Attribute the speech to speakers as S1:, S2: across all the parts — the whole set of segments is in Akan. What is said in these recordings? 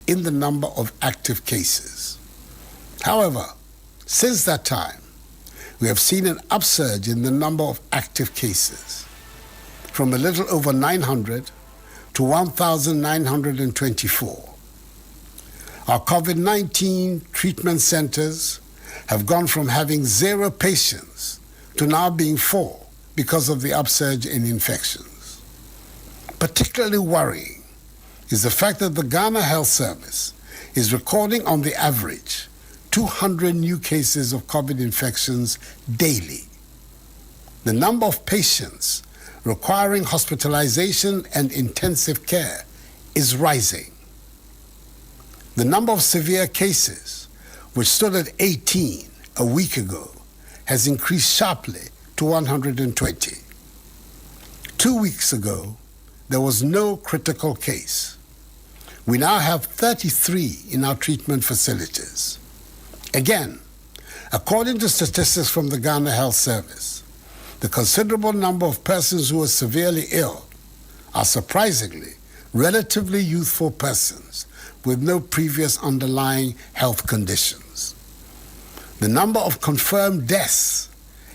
S1: in the number of active cases. However, since that time, we have seen an upsurge in the number of active cases, from a little over 900 to 1,924. Our COVID-19 treatment centers have gone from having 0 patients to now being 4 because of the upsurge in infections. Particularly worrying is the fact that the Ghana Health Service is recording on the average 200 new cases of COVID infections daily. The number of patients requiring hospitalization and intensive care is rising. The number of severe cases, which stood at 18 a week ago, has increased sharply to 120. 2 weeks ago, there was no critical case. We now have 33 in our treatment facilities. Again, according to statistics from the Ghana Health Service, the considerable number of persons who are severely ill are surprisingly relatively youthful persons with no previous underlying health conditions. The number of confirmed deaths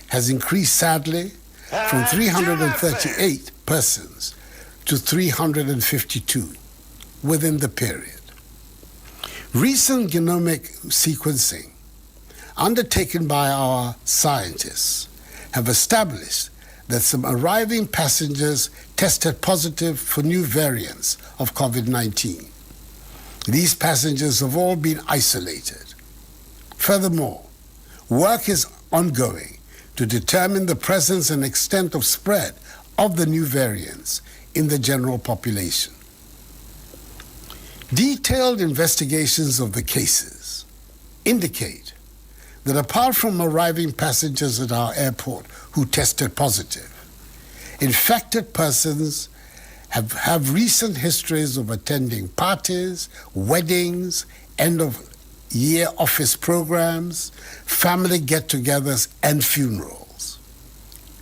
S1: has increased sadly from 338 persons to 352 within the period. Recent genomic sequencing undertaken by our scientists have established that some arriving passengers tested positive for new variants of COVID-19. These passengers have all been isolated. Furthermore, work is ongoing to determine the presence and extent of spread of the new variants in the general population. Detailed investigations of the cases indicate that apart from arriving passengers at our airport who tested positive, infected persons have recent histories of attending parties, weddings, end-of-year office programs, family get-togethers, and funerals.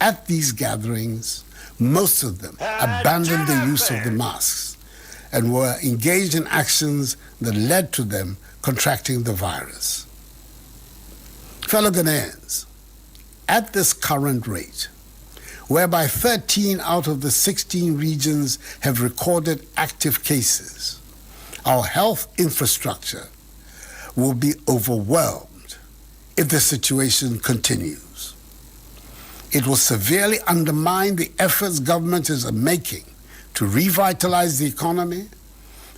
S1: At these gatherings, most of them abandoned the use of the masks and were engaged in actions that led to them contracting the virus. Fellow Ghanaians, at this current rate, whereby 13 out of the 16 regions have recorded active cases, our health infrastructure will be overwhelmed if the situation continues. It will severely undermine the efforts government is making to revitalize the economy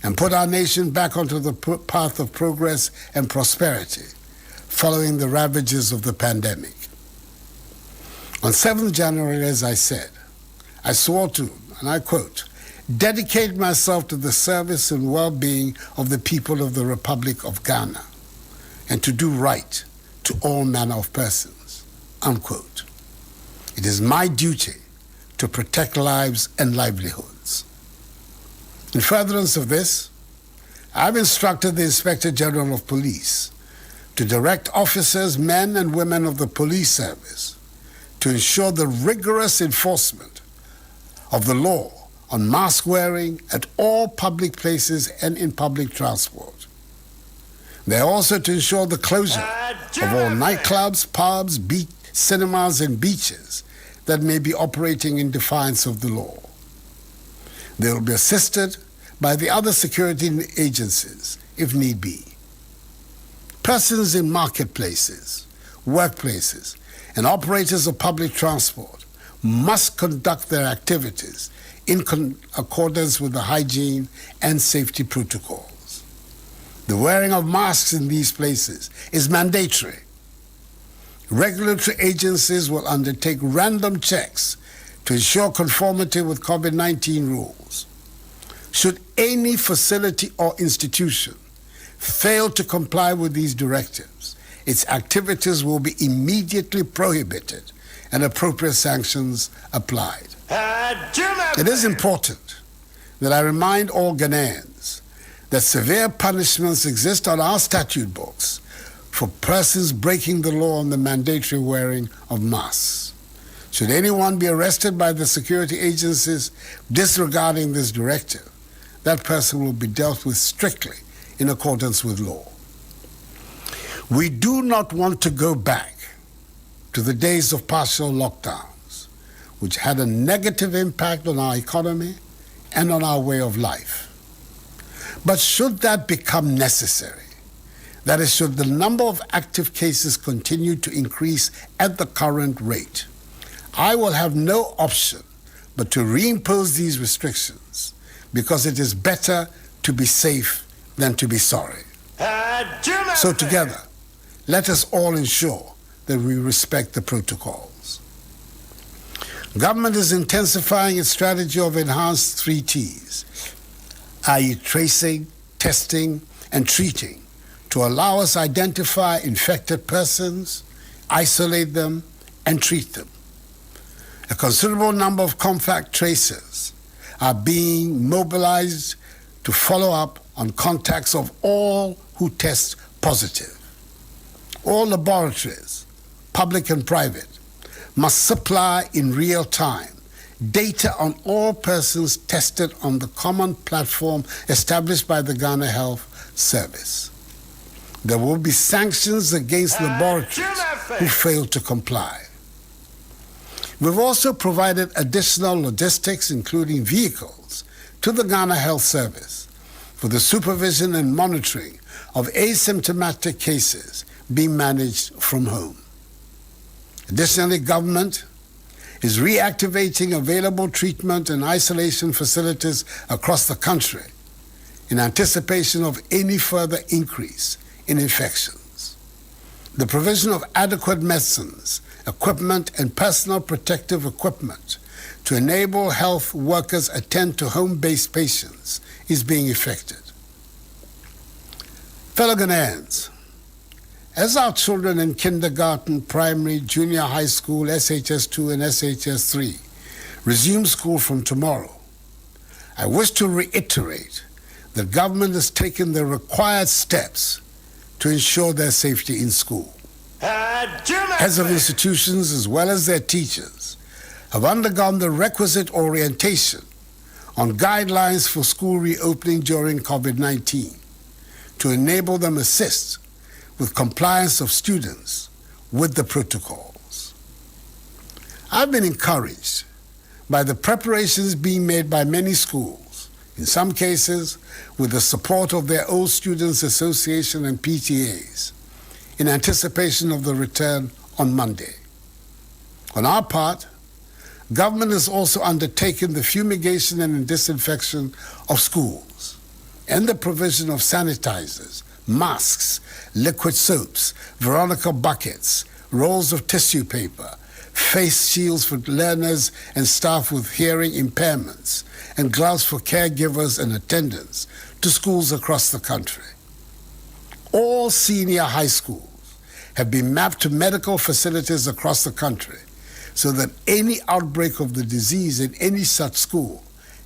S1: and put our nation back onto the path of progress and prosperity following the ravages of the pandemic. On 7th January, as I said, I swore to, and I quote, dedicate myself to the service and well-being of the people of the Republic of Ghana and to do right to all manner of persons, unquote. It is my duty to protect lives and livelihoods. In furtherance of this, I've instructed the Inspector General of Police to direct officers, men and women of the police service to ensure the rigorous enforcement of the law on mask wearing at all public places and in public transport. They are also to ensure the closure of all nightclubs, pubs, cinemas and beaches that may be operating in defiance of the law. They will be assisted by the other security agencies if need be. Persons in marketplaces, workplaces, and operators of public transport must conduct their activities in accordance with the hygiene and safety protocols. The wearing of masks in these places is mandatory. Regulatory agencies will undertake random checks to ensure conformity with COVID-19 rules. Should any facility or institution fail to comply with these directives, its activities will be immediately prohibited and appropriate sanctions applied. It is important that I remind all Ghanaians that severe punishments exist on our statute books for persons breaking the law on the mandatory wearing of masks. Should anyone be arrested by the security agencies disregarding this directive, that person will be dealt with strictly in accordance with law. We do not want to go back to the days of partial lockdowns, which had a negative impact on our economy and on our way of life. But should that become necessary, that is, should the number of active cases continue to increase at the current rate, I will have no option but to reimpose these restrictions, because it is better to be safe than to be sorry. So together, let us all ensure that we respect the protocols. Government is intensifying its strategy of enhanced 3 T's, i.e. tracing, testing, and treating, to allow us to identify infected persons, isolate them, and treat them. A considerable number of contact tracers are being mobilized to follow up on contacts of all who test positive. All laboratories, public and private, must supply in real time data on all persons tested on the common platform established by the Ghana Health Service. There will be sanctions against laboratories who fail to comply. We've also provided additional logistics, including vehicles, to the Ghana Health Service for the supervision and monitoring of asymptomatic cases being managed from home. Additionally, government is reactivating available treatment and isolation facilities across the country in anticipation of any further increase in infections. The provision of adequate medicines, equipment, and personal protective equipment to enable health workers attend to home-based patients is being effected. Fellow Ghanaians, as our children in kindergarten, primary, junior high school, SHS2 and SHS3 resume school from tomorrow, I wish to reiterate that government has taken the required steps to ensure their safety in school. Heads of institutions, as well as their teachers, have undergone the requisite orientation on guidelines for school reopening during COVID-19 to enable them assist with compliance of students with the protocols. I've been encouraged by the preparations being made by many schools, in some cases with the support of their old Students Association and PTAs, in anticipation of the return on Monday. On our part, government has also undertaken the fumigation and disinfection of schools and the provision of sanitizers, masks, liquid soaps, Veronica buckets, rolls of tissue paper, face shields for learners and staff with hearing impairments, and gloves for caregivers and attendants to schools across the country. All senior high schools have been mapped to medical facilities across the country so that any outbreak of the disease in any such school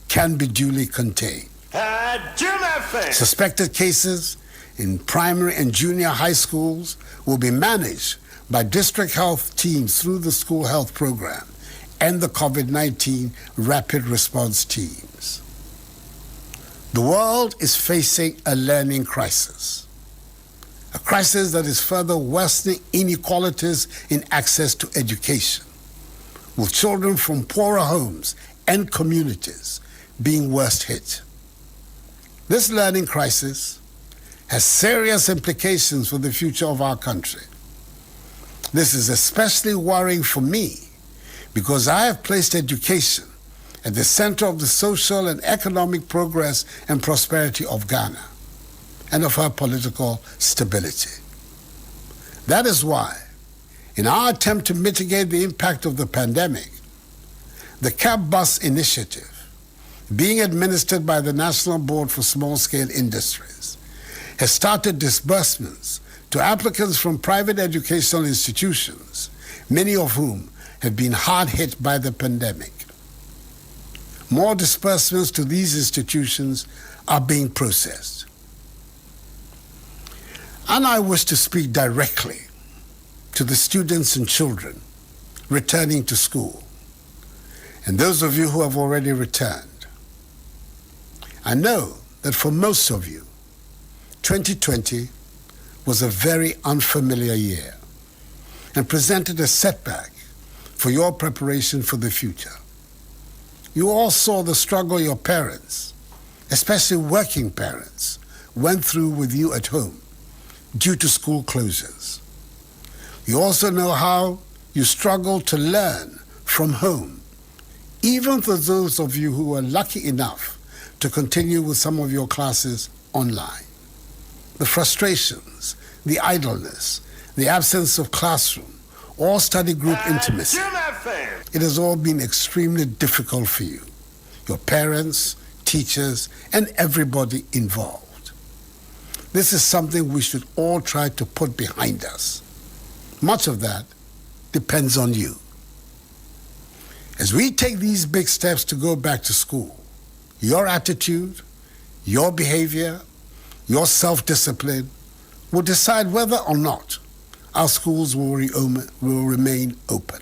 S1: can be duly contained. Suspected cases in primary and junior high schools will be managed by district health teams through the school health program and the COVID-19 rapid response teams. The world is facing a learning crisis, a crisis that is further worsening inequalities in access to education, with children from poorer homes and communities being worst hit. This learning crisis has serious implications for the future of our country. This is especially worrying for me because I have placed education at the center of the social and economic progress and prosperity of Ghana and of her political stability. That is why, in our attempt to mitigate the impact of the pandemic, the CAB Bus initiative, being administered by the National Board for Small-Scale Industries, has started disbursements to applicants from private educational institutions, many of whom have been hard hit by the pandemic. More disbursements to these institutions are being processed. And I wish to speak directly to the students and children returning to school, and those of you who have already returned. I know that for most of you, 2020 was a very unfamiliar year and presented a setback for your preparation for the future. You all saw the struggle your parents, especially working parents, went through with you at home due to school closures. You also know how you struggled to learn from home, even for those of you who were lucky enough to continue with some of your classes online. The frustrations, the idleness, the absence of classroom, or study group intimacy. It has all been extremely difficult for you, your parents, teachers, and everybody involved. This is something we should all try to put behind us. Much of that depends on you. As we take these big steps to go back to school, your attitude, your behavior, your self-discipline will decide whether or not our schools will remain open.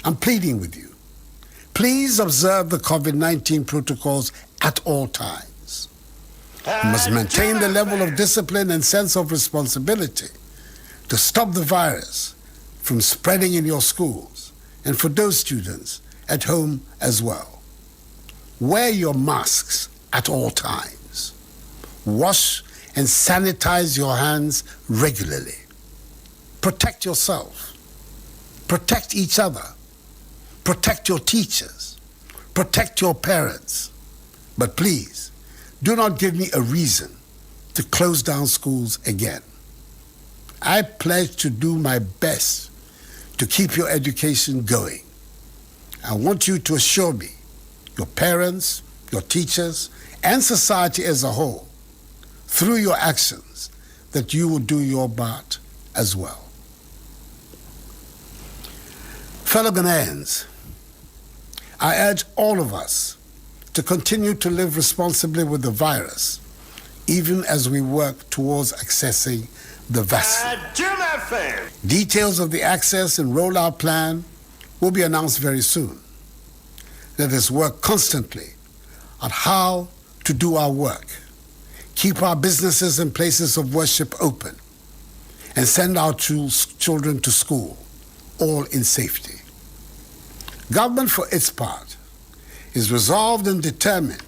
S1: I'm pleading with you. Please observe the COVID-19 protocols at all times. You must maintain the level of discipline and sense of responsibility to stop the virus from spreading in your schools and for those students at home as well. Wear your masks at all times. Wash and sanitize your hands regularly. Protect yourself. Protect each other. Protect your teachers. Protect your parents. But please, do not give me a reason to close down schools again. I pledge to do my best to keep your education going. I want you to assure me, your parents, your teachers, and society as a whole, through your actions, that you will do your part as well. Fellow Ghanaians, I urge all of us to continue to live responsibly with the virus, even as we work towards accessing the vaccine. Details of the access and rollout plan will be announced very soon. Let us work constantly on how to do our work, keep our businesses and places of worship open, and send our children to school, all in safety. Government, for its part, is resolved and determined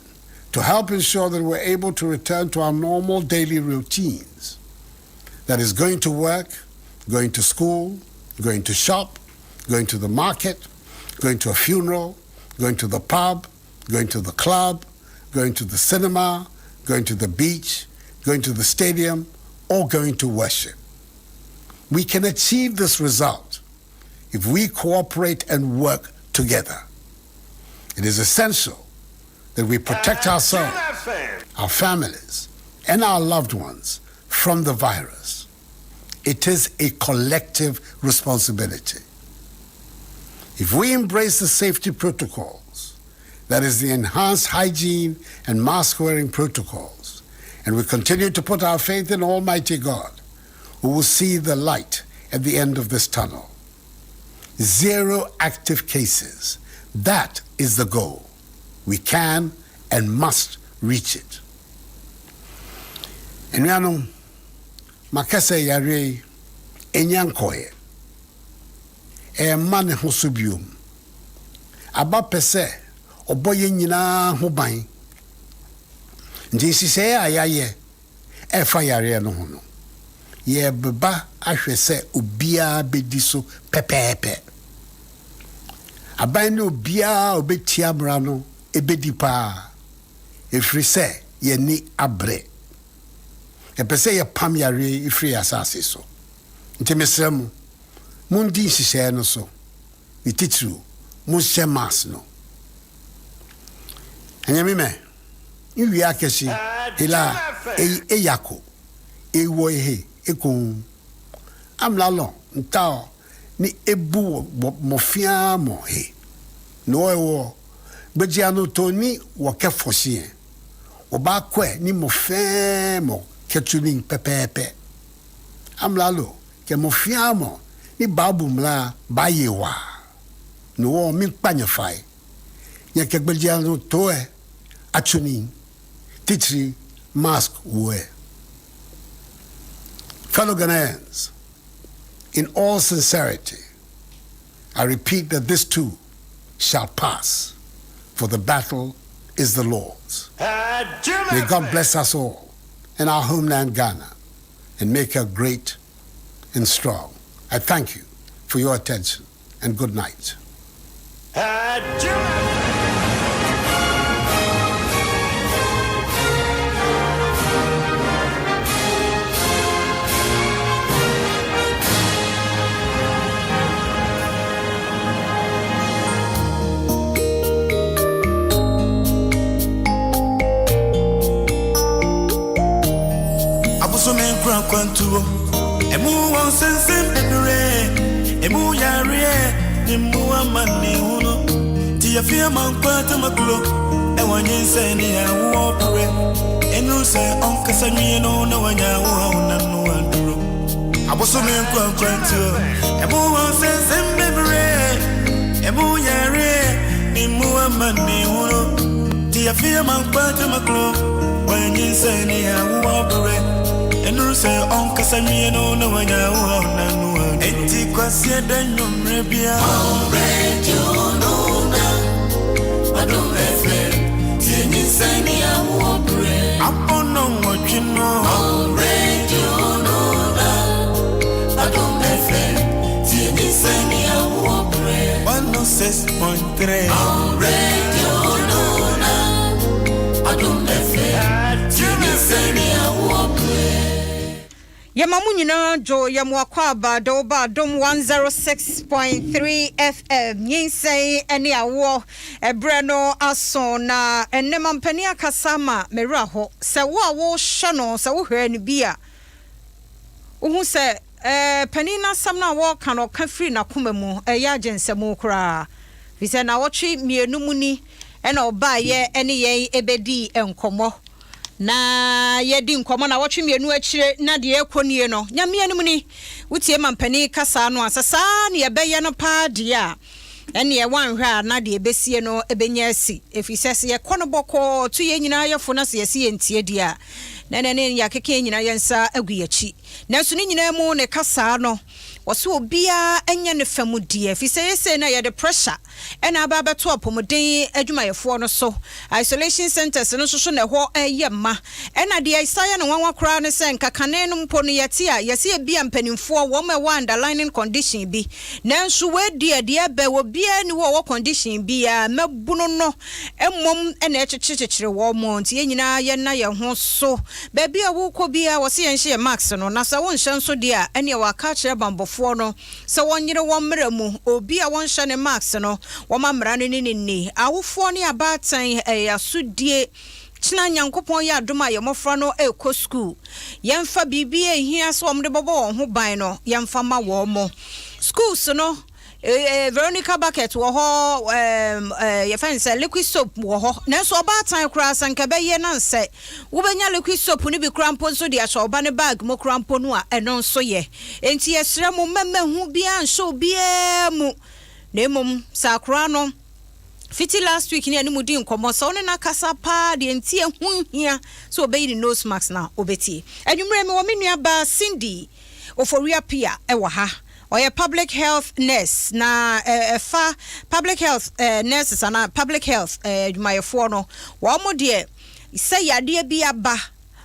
S1: to help ensure that we're able to return to our normal daily routines. That is going to work, going to school, going to shop, going to the market, going to a funeral, going to the pub, going to the club, going to the cinema, going to the beach, going to the stadium, or going to worship. We can achieve this result if we cooperate and work together. It is essential that we protect ourselves, our families, and our loved ones from the virus. It is a collective responsibility. If we embrace the safety protocols, that is the enhanced hygiene and mask-wearing protocols, and we continue to put our faith in Almighty God, we will see the light at the end of this tunnel. 0 active cases. That is the goal. We can and must reach it. Enuanom, makasa yare enyankoye. Man ho so biom. Aba pese oboye nyina ho ban. Nti sise ayaye e fa yare no ho no. Ye beba ahwe se obia bedi so pepepe. Aban no obia obetia bra no ebedi pa. Efri se ye ni abre. Epese ye pam yare ifri asase so. Nti mesrem mundi sise no so. Ititru mu shemas no. Anyame me. Iwi akeshi ila eyako. Ewo ehe ekon. Amlalo ntao ni ebu mofia mo he. No ewo bejiano toni wo kefosie. Oba kwe ni mofe mo ketuning pepepe. Amlalo ke mofia mo ni babu mla bayewa. No wo mi panyefai. Nya ke bejiano toe atuning titri mask we. Fellow Ghanaians, in all sincerity, I repeat that this too shall pass, for the battle is the Lord's. May God bless us all in our homeland Ghana and make her great and strong. I thank you for your attention and good night.
S2: Kwantuo emu won sensen bebere emu yare emu amane huno ti afia man kwata maklo e Nyinsen Ne Awoɔ pere enu se onkasa nwie no na wanya wo na no anduro aboso men kwantuo emu won sensen bebere emu yare emu amane huno ti afia man kwata maklo Nyinsen Ne Awoɔ pere enu se onkasa nwie no na wanya wo na no enti kwasie danyo mrebia radio no na Adom FM Nyinsen Ne Awoɔ pere apono nwotwino radio no na Adom FM Nyinsen Ne Awoɔ pere 106.3 radio no na Adom FM Nyinsen Ne Awoɔ pere
S3: Yamamu nyina jo yamwakwa abado ba Adom 106.3 FM Nyinsen Ne Awoɔ ebre no aso na enema mpani akasama mera ho se wo a wo hwe no se wo hwe ne bia uhu se pani na sam na wo ka no ka free na koma mu ya agensemu kura fi se na wo twe mienu mu ni ena oba ye ene ye ebedi enkomo na yedi nkomo na wotwe mienu akire na de ekonie no nyame anim ni wutie mampani kasa no asasa na yebeye no pa de a ene ye wanhwa na de ebesie no ebenya asi efisese ye kono boko tu ye nyina yefo na se yesi entie de a na ya keke nyina yensa aguyachi na so ni nyina mu ne kasa no wose obia enya ne famudie fi say na ye the pressure ena aba beto apomuden adwumayefo no so isolation centers no so na ho eyema ena de isaya no wanwa kra ne se nkakane no mpo no yete a yese ebia mpanimfo wo ma underlining condition bi nanso we de be wo bia ni wo condition bi a mabuno no emmom ena echichichire wo mo nti yenyina ye na ye ho so ba bia wo kɔ bia wose ye nhye max no na sa wo nhye nso de a ene wa ka kire bambo no so wonyere womra mu obi a wonhye ne max no womamra no ni awofo ne abatan asudie china nyankopon ya adoma ye mofra no ekɔ school yemfa bibie hia so omde bobo won ho ban no yemfa ma wo mo schools no Veronica bucket wo ho ye fancy liquid soap wo ho na so oba tan kura sanka be ye na nse wo benya liquid soap ni bi krampo so de aso oba ne bag mo krampo no a eno so ye enti yesre mo mema hu bia nso bia mu na mum sakura no fiti last week ni animu di nkomo so ne na kasa pa de enti hu hia so obeyi ni nose mask na obeti adwumre me wo menua ba Cindy oforia pia e wo ha oye public health nurse na public health nurses and public health adwumayefo no wo mo de say yade bi aba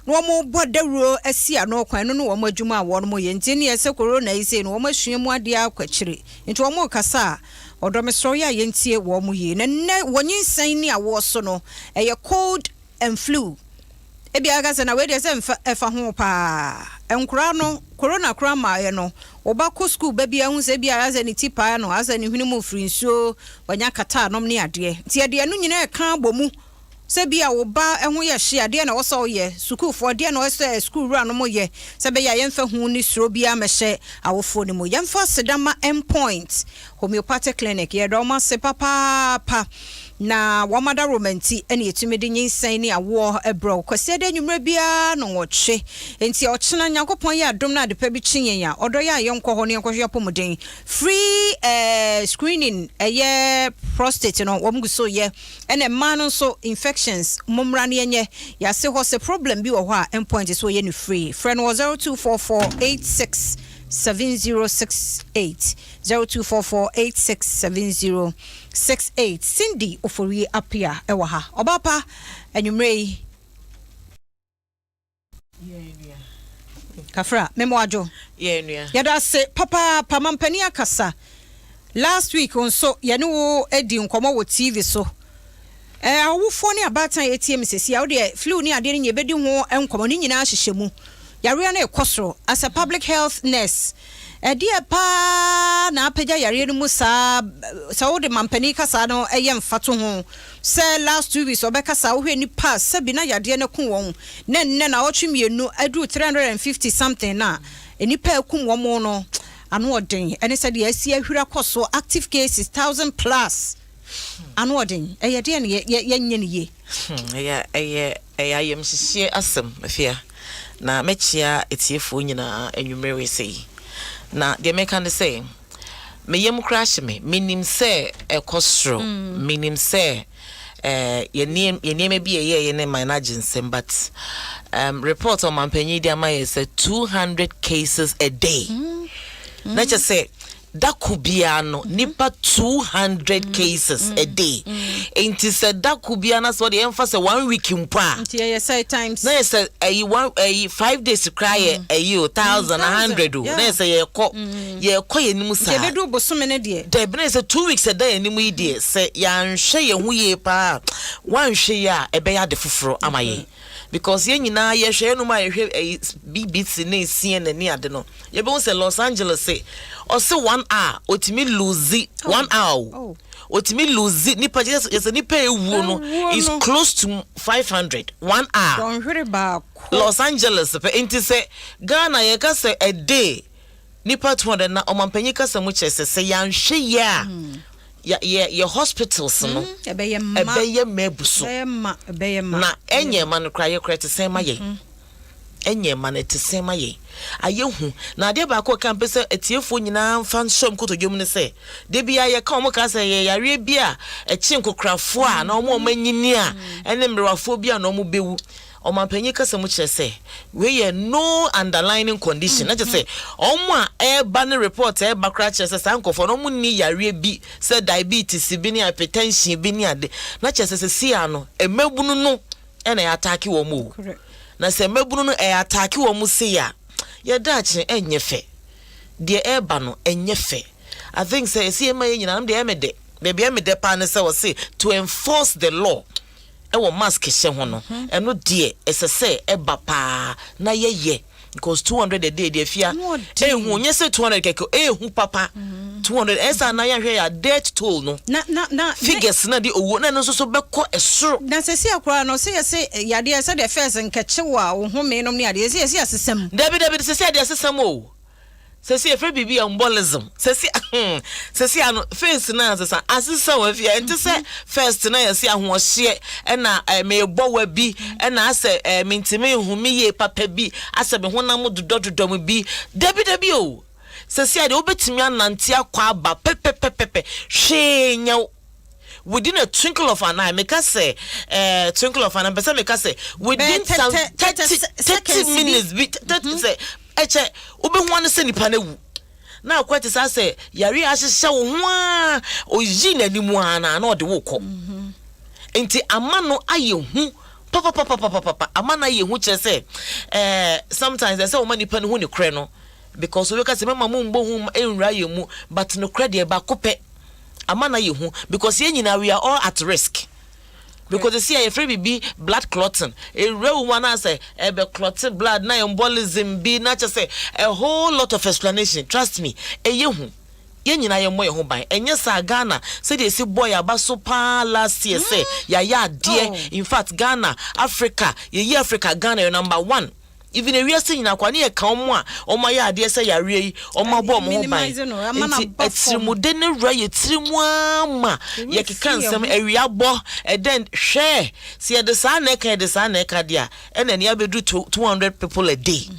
S3: no mo bodawuro asia no kwan no wo mo adwuma wo no mo ye ntini ese corona ise no wo mo hwe mu ade akwakire nti wo mo kasa odomesoro ya ye ntie wo mo ye na Nyinsen Ne Awoɔ so no eye cold and flu ebi aga se na we de se efa ho pa enkura no corona kura ma ye no oba ko school ba bia hu se bia aza ni tipa no aza ni hwene mu frinso wanya kata nom ne ade ti ade no nyina e kan bomu se bia oba eho ye hye ade na wo so ye school for ade na wo so school ru no mo ye se be ya yemfa hu ni suro bia mehye awofo ni mo yemfa sedama endpoint homeopathic clinic ye do ma se papa na wamada romanti ene yetumi de Nyinsen Ne Awoɔ ebro kwase de nwumre bia no wɔtwe enti ɔkyena Nyankopɔn yɛ adom na de pa bi kyenyen ya ɔdɔ yɛ ayɔnkɔ hɔ ne nkɔhwɛ apɔmuden free screening prostate no wɔm guso yɛ ene man no so infections momra ne yenye ya se hɔ se problem bi wɔ hɔ a endpoint so yɛ no free friend 024486 7068 0244867068 Cindy Ofori apia ewa ha obapa enwumre kafra memoajo yada se papa pamampani akasa last week onso yene wo edi nkomo wo TV so awufo ne abatan ATM sesi a wo de flu ni ade ne yebedi ho enkomo ni nyina hyehyemu yare na ekosoro as a public health nurse dia pa na apagya yare no musa sa wo de mampani kasa no mfato ho say last 2 weeks obekasa wo hwe ni pass sabi na yade na kun won na na otwemienu adu 350 something na enipa ekum wo mo no ano odin ene said ye asi ahwira koso active cases 1000 plus ano odin ye de ne ye nye ne ye
S4: yem hihie asem afia na mechia etiefo nyina enwumre we sei na de meka ne say meyem crash me minim say ekosro minim say ye name bi ye ne managing sem but report on mampanyi dia my say 200 cases a day na just say that could be nipa 200 cases a day. Ain't said that could be so the emphasis 1 week in pa.
S3: Say times.
S4: No, say a 5 days to cry a you 1,100. No, say ye ko ye nimusa.
S3: They do bosumene die.
S4: They been say 2 weeks a day ni mu die say yan hwe ye hu ye pa. Wan hwe ya e be ya de foforo amaye. Because ye nyina ye hwe no ma ye hwe BBC na CNN ni ade no. Ye be say Los Angeles say or say 1 hour otimi lose 1 hour otimi lose nipa yes nipa ewu no is close to 500 1 hour
S3: don hwere ba
S4: Los Angeles pe enti say Ghana ye ka say a day nipa 200 na omampanyi ka say mu chese say yan hwe ya hospitals no ebeye mebuso na enye man kra ye kra te say maye enye man te say maye ayehu na de ba ko kan pese etiefo nyina fan shom kotodwom ne se de bia ye ka omo ka se ye yare bia echi nkokrafo a na omo manyini a ene mrewafo bia na omo bewu omampanyi kasa mu kire se we ye no underlying condition na je se omo a eba ne report eba kra kire se sankofo no mu ni yare bi se diabetes bi ni hypertension bi ni ade na kire se si ano emebunu no ene ya attack wo mu na se emebunu no e attack wo mu se ya ye dachi enyefe de eba no enyefe I think say see my nyina de emede baby emede pa ne say we say to enforce the law e wo mask hye ho no eno de esese eba pa na ye because 200 a day de fia hu nye say 200 keke hu papa 200 esa na ya hwe ya death toll no na figures na de owo na no so beko esoro
S3: na se si akora no se yade ese de first nkeche wa wo home no ne yade se asesam
S4: David se de asesam o se efre bibi embolism se ano face na asesa wa fia enti se first na ya se ahohye na me bo wa bi na ase mintime hu mi ye papa bi ase be honam dododom bi dabi o se de obetimi anante akwa aba pepepepepe hwenya within a twinkle of an eye make us say twinkle of an eye person make us say within 30 minutes say eche obe hu an se nipa na wu na akwete sa say yare ahyehyɛ wo ho a oyi nanimu ana na ode wo kɔ enti amano aye hu papa amana aye hu kyerɛ sɛ sometimes they say wo manipa no hu ne kre no because we ka say mama mu mbo hu enwura ye mu but no kre de ba kopɛ amana ye hu because ye nyina we are all at risk. Because you see a free be blood clotting. A real one I say be clotted blood na embolism be not just say a whole lot of explanation. Trust me. E yehu. Ye nyina ye mo ye ho ban. Enye sa Ghana say they see boy abaso pa last year say ya dear. In fact Ghana, Africa, ye Africa Ghana number 1. even a real thing na kwa ne come a oma ya ade se yare yi oma bo mo ban etirimude ne wura ye tirimu ama ye keka nsem awia bo then share see the san na ka dia and then ya bedu 200 people a day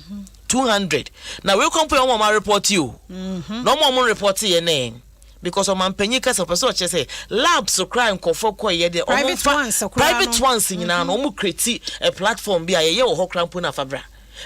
S4: 200 now we come put on my report you no more report ye name because of mampanyi kasa person say labs so cry nkofo koye de private ones nyina no mu create a platform bi aye wo hokrampo na fabra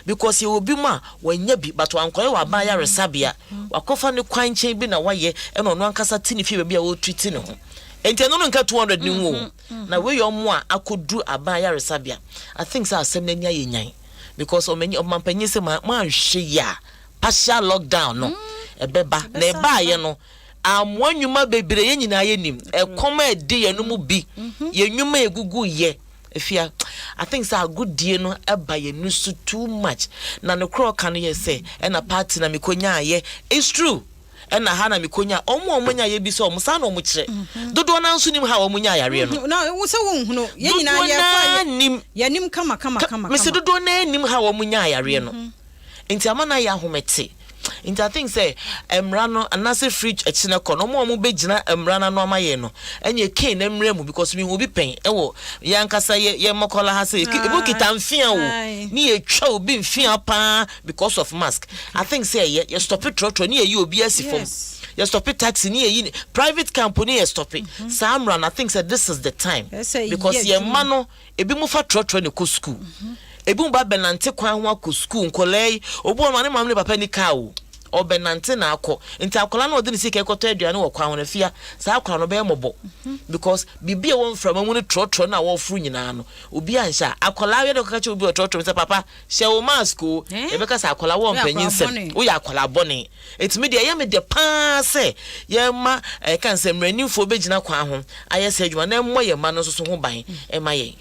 S4: because you will be ma wanya bi but wankoye wa ba ya resabia wakofa ne kwanchen bi na waye e no no ankasa tini fi bi a wo treat ne ho enti no nka 200 ni wo na we yo mo a akodu aba ya resabia I think say asem na nya ye nyan because o mampanyi say ma hwe ya partial lockdown no ebeba na eba ye no amwanyuma bebre ye nyina ye nim e koma ede ye no mu bi ye nwuma egugu ye efia I think say good die no eba ye nusu too much na no kro kan ye say e na party na mikonya ye it's true e na ha na mikonya omunya ye bi so omusa na omukire dodo na nso nim ha omunya yare no
S3: na wo se wo hunu ye nyina ye kwa ye nim kama
S4: me se dodo na nim ha omunya yare no enti amana ya homete Inti I think say emrano anase fridge echine ko no mo begina emrana no amaye no enye ken na mremu because we will be pen ewo yankasa ye mokola ha say ebu kitamfia wo ni ye twa obi mfia pa because of mask I think say ye stop it trotro ni ye obi asifom you stop it taxi ni ye private company you stop it samran I think say this is the time because ye mano ebi mu fa trotro ne ko school ebi mba benante kwan ho akọ school nkolai obo ma ne mam ne papa ni kawo o benante na akọ nti akola na odini sika ekoto aduane wo kwan ho na fia sa akola no be mobo because bibia won from amu ne trotro na wo furu nyina no obi ansha akola we de ka che obi trotro say papa she wo mask o e be ka sa akola wo mpanyin sem wo ya akola bone etimi de ye me de pa se ye ma kan se mranimfo be gina kwan ho aye se adwuma na emmo ye ma no so ho ban e ma ye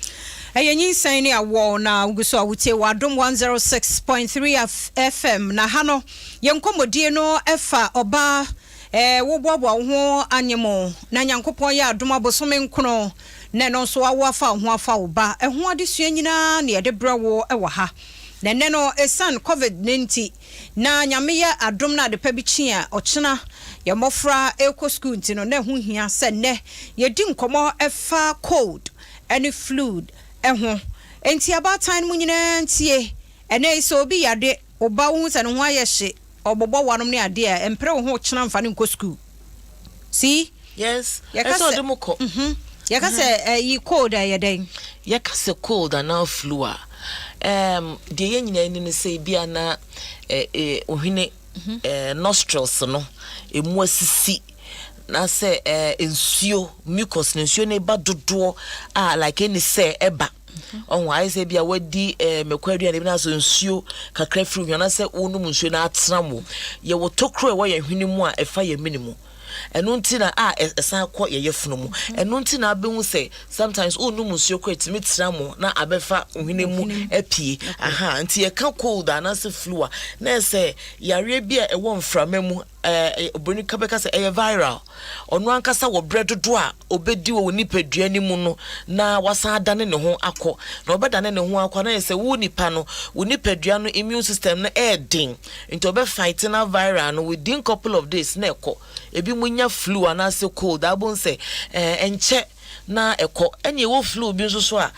S3: Nyinsen Ne Awoɔ na uguso awutie wa Adom 106.3 FM na hano yenkomodie no efa oba wo bobo ho anyemo na nyankopon ya adom abosome nkono na no so awo afa ho afa oba ho adesua nyina na yede brewo ewa ha na ne no esan covid-19 na nyame ya adom na de pa bi chi a ochena ya mofra eko school ntino na ho hia se ne yedi nkomo efa cold any fluid eho enti abatan mu nyina ntie ene iso obi yade oba hu se no ho ayehye obobo wanom ne ade a empre wo ho chena mfa ne nko school see
S4: yes eso de muko
S3: yakase yi cold ayeden
S4: yakase cold and flu de ye nyina ni se bia na ohine nostrils no emu asisi na se ensuo mucus ensuo ne ba dodo like any say eba on why say bia wadi mekwadua ne na so ensuo kakra firi hwana se wonum ensuo na atramo ye wo tokro we ye hwini mu a efa ye minimu enu ntina esan kọ ye yefunu mu enu ntina abehu se sometimes onum ensuo kọ etimi tramo na abefa hwini mu apie aha nti ye ka cold na se flu na se yare bia ewo mframamu oboni kabeka se viral onu ankasa wo bread do a obedi wo nipadua ni mu no na wasa adane ne ho akọ na obedane ne ho akọ na se wo nipa no wo nipadua no immune system na din nti obe fight na viral no within couple of days na ekọ ebi munya flu ana se cold abon se enche na eko eni wo flu bi nso so a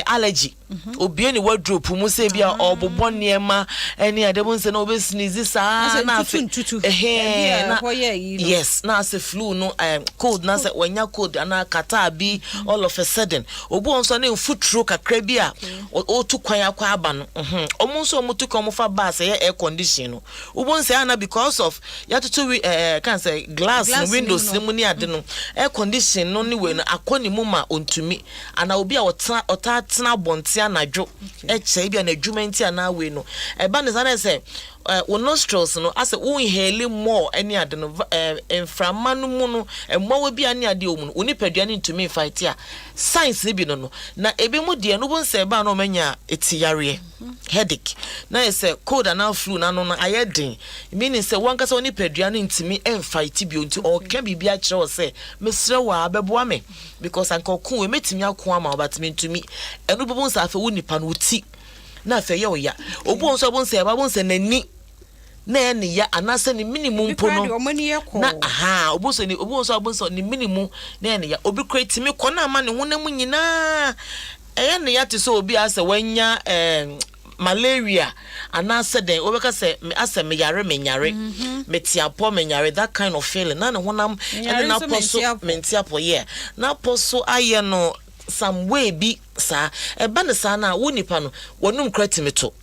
S4: allergy obi ni wardrobe mu se bia obobọ niema eni adebon se na obe sneeze sa na afi na yes na se flu no cold na se wanya cold ana kata bi all of a sudden obu nso na mfuturo kakra bi a otu kwan akwa aba no omo nso omo tu kom fa bus air condition no obu nso ana because of ya tutu can say glass windows mu ni ade no air condition no ni we no akoni mu ma ontumi ana obi a ota tena bonte anadwo eche bia na adwumenti ana we no eba ne sana se nostrils no ase wo inhale more any ade no enframa no mu no emmawe bia ne ade omu no onipadua ne ntumi fight a science bi no na ebi mu de no bon se ba no manya etiyare headache na ese cold and flu na no ayedin meaning se wankasa onipadua ne ntumi fight bi onti o ka bibia kire o se mesre wa abeboa me because anka okun we metimi akon ama obatimi ntumi enu bobon sa afa wo nipa no ti na fe ye oya obo nso bo nse ba bo nse nani na ene ya anase ni minimum pono na aha obo nso abo nso ni minimum na ene ya obi create me kona ama ne honam nyina ene ya te so obi ase wanya malaria anase den obeka se ase me yare metiapo me yare that kind of feeling na ne honam ene na poso mentiapo ye na poso aye no some way bi sa eba ne sa na wo nipa no wonum create me to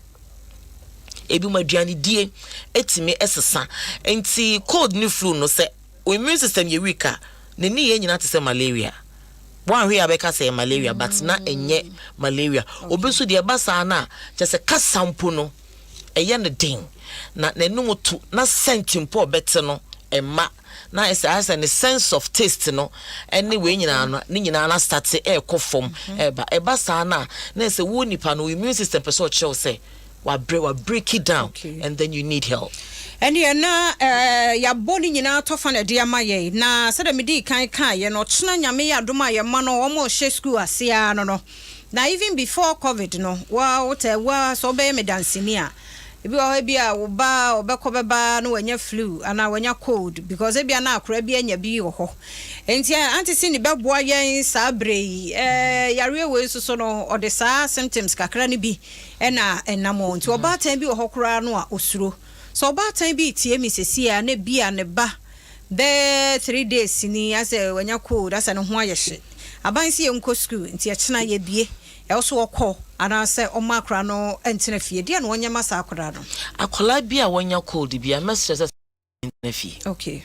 S4: ebi maduane die etime esesa enti cold ni flu no se immune system ye weak a ne ni ye nyina te se malaria one we abeka say malaria but na enye malaria obeso de basa na just kasampo no eye ne den na nenum to na sentimpo bete no emma na esa ne sense of taste no anyway nyina no ni nyina na start e kofom eba sa na ese wo nipa no immune system person chill say wa break it down and then you need help.
S3: And na ya boni nyina tofa na dia maye na sada medi kan ye no chena nyame ya doma ye ma no omo hye school asia no na even before covid no wa so be me dancing a ebi o bi a wo ba obekobeba no wanya flu ana wanya cold because ebi na akora bi anya bi ho enti anti ni beboa yen sa brei yare we so no o de sa symptoms kakra ni bi na enamo nti oba tan bi ho kora no a osuro so oba tan bi tie mi sesi a na bi a ne ba the 3 days ni ase wanya cold ase no ho ayehye aban si enko school nti e chena ye bie e so okọ ana se o makra no entena fie dia no wonya masa akora no
S4: akola bi a wonya cold bi a message entena fie
S3: okay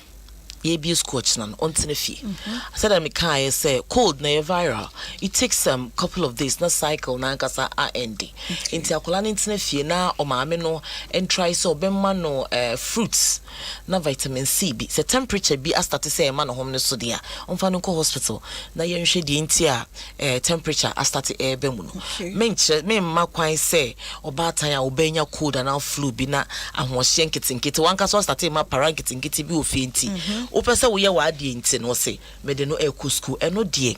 S4: ye bi scotch nan ontena fie I said am kai say cold na viral it takes some couple of days na cycle na nkasa end into akola entena fie na o maame no and try so obemma no fruits na vitamin C bi se temperature bi a start say ma no hom ne so dia onfa no ko hospital na ye nhwe di nti a temperature a start be mu no me ma kwan say obatan a obenya cold na flu bi na ahohye nkitinkiti wanka so start ma parankitikiti bi ofenti opese wo ye wa ade nti no say me de no school eno die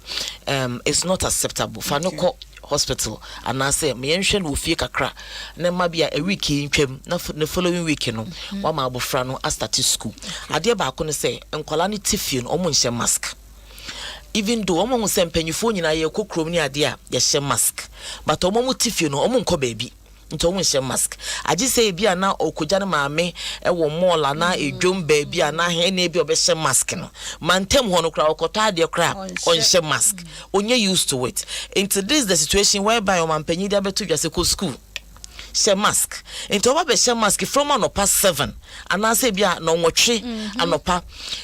S4: it's not acceptable fa no ko hospital and I say me enhwe no fie kakra na ma bia a week ntwam na the following week no wa ma abofra no start school ade ba ko no say enkola ne tifie no omo nhye mask even though omo hu say mpanyufo nyina ye kokrom ni ade a ye hye mask but omo mu tifie no omo nko baabi nto wo nhye mask agi say bia na okogya ne maame e wo mola na edwom baabi na he na bi obehye mask no mantem ho no kra okoto ade kra onhye mask onye used to it into this the situation whereby o mampanyi da beto dwase ko school share mask into oba be share mask from anopa 7 ana say bia no nwotwe anopa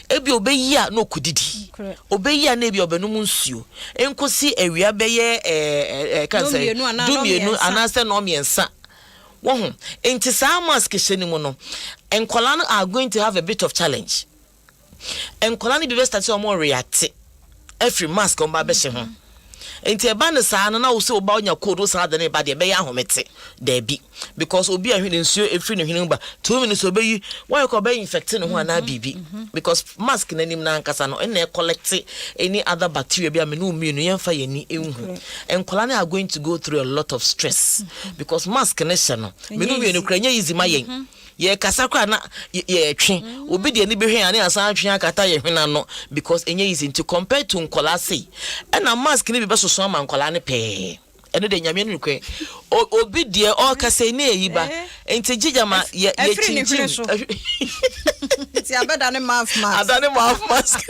S4: ebi obeyi a no kodidi obeyi a na bi obenum nsuo enkosi awia beye kan say dumienu ana say no miensa wohu enti sa mask hyenimo no enkola no are going to have a bit of challenge enkola no be start to more react every mask on ba be hye ho enti eba ne saa na wo se oba onya code saa de ne ba de be ya homete da bi because obi ahwe nsuo efri ne hwene ba 2 minutes obeyi why ko be infect ne ho ana bibi because mask na nim na ankasa no na collect any other bacteria bi amenu mienu yemfa yani enhu enkola na are going to go through a lot of stress because mask ne hye no menu mienu kranya easy mayen ye kasakwa na ye twe obi de ni behwe ane asan twe akata ye hwena no because enye easy to compare to nkola sei na mask ni bi besoso ama nkola ne pe ene de nyame no kwen obi de o kase na eyiba enti gigama ye chinchim
S3: ti abeda ne mouth mask
S4: adane mouth mask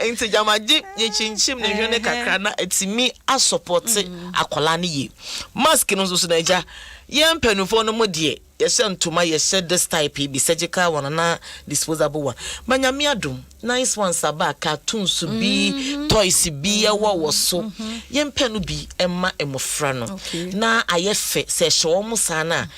S4: enti jamaji ye chinchim ne hwene kakra na etimi a support akola ne ye mask no so na eja ye mpanufo no mo de yes ntoma yes this type be surgical one na disposable one manyame adom nice ones aba cartoons bi toys bi wo so ye mpanu bi emma emofra no na ayefe se hye wo sana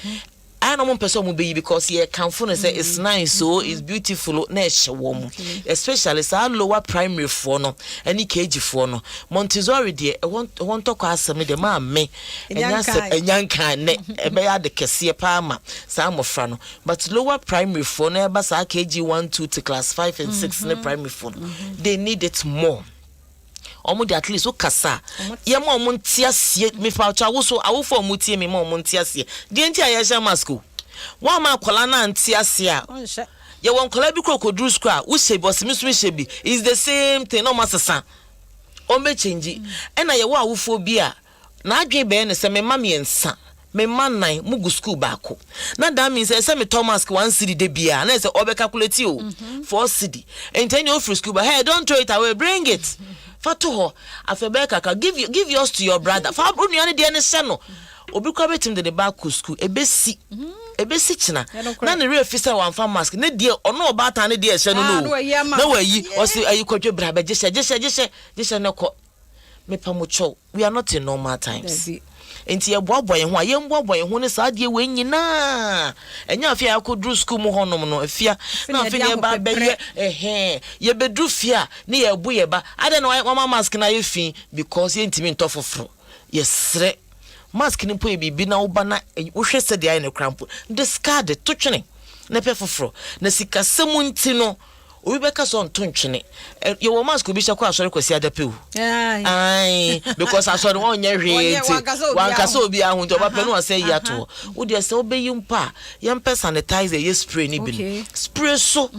S4: I don't want person be because ye can say it's nice, so it's beautiful. Especially sa lower primary for no, any KG for no. Montessori dear, I want to ask me the man me and young can ne a bear the cassia palma, some of frano. But lower primary for never sa KG 1, 2 to class 5 and 6 in the primary phone. They need it more. omo de at least ukasa ye ma omo ntiasie me fa cha wo so awofo omo tie me ma omo ntiasie de ntia ye sha mask wa ma akola na ntiasie a ye won kola bi krokodru school a wo shebi osimi shebi is the same thing no masesa o me change na ye wo awofo bi a na adwen be ne se me ma me ensa me man nine mugu school baako na that means say me Thomas 1 cedi de bia na say obe calculate o 4 cedi and then you free school but hey don't throw it away bring it fato ho afebe kaka give yours to your brother fa bro nuane de ne se no obi kwa betim de baako school ebesi china na ne refisa wan fa mask ne de ono oba ta ne de se no no na wayi o se ayi kwadwe bra be jeshe ne ko me pamocho we are not in normal times enti ye boaboa ye ho ye mboaboa ye ho ne saa de we nyina enya afia akodru school mu honom no afia na afia ye ba be ye bedru fia ne ye bu ye ba ade na wa mask na ye fi because ye ntimi ntofoforo ye sre mask ni po ye bibi na wo ba na wo hwese de ayi ne krampo discard to twene na pefoforo na sikasemu nti no we beka so ntontwene your mask bi shakwa asori kwasi adapewu ai because asori won nya hwe wan kasa obi ahun to ba penu ase yato wo de se obeyi mpa yempe sanitizer ye spray ni bi spray so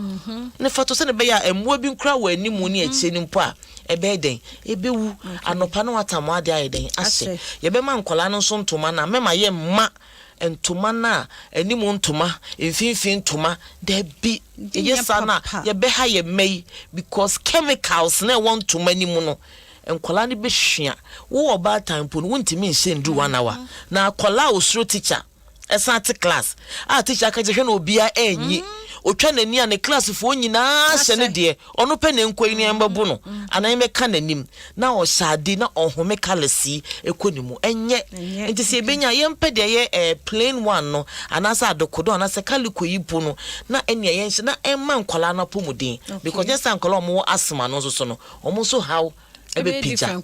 S4: ne fato se ne be ya emwo bi nkura wa animu ni eche ni mpa ebe den ebewu anopa na watamo ade ayeden ase ye be ma nkola no so ntoma na mema ye mma entoma na animu ntoma mfinfin ntoma de bi yesa na ye be ha ye mei because chemicals na want to many muno enkola ni be hwea wo oba timpo no wontimi nse ndu 1 hour na akola osuro teacher esate class teacher ka je hwe na obia enyi otwa nani a ne class fo nyina hye ne de ono pe ne nkoi ne mbabu no anan me ka nanim na o shade na ohome kalasi ekonimu enye enti se benya ye mpe de ye plain one no anasa adokodo anasa kaliko yipo no na ene ye hye na emma nkola na pomuden because just nkola omo asma no so no omo so how ebe picture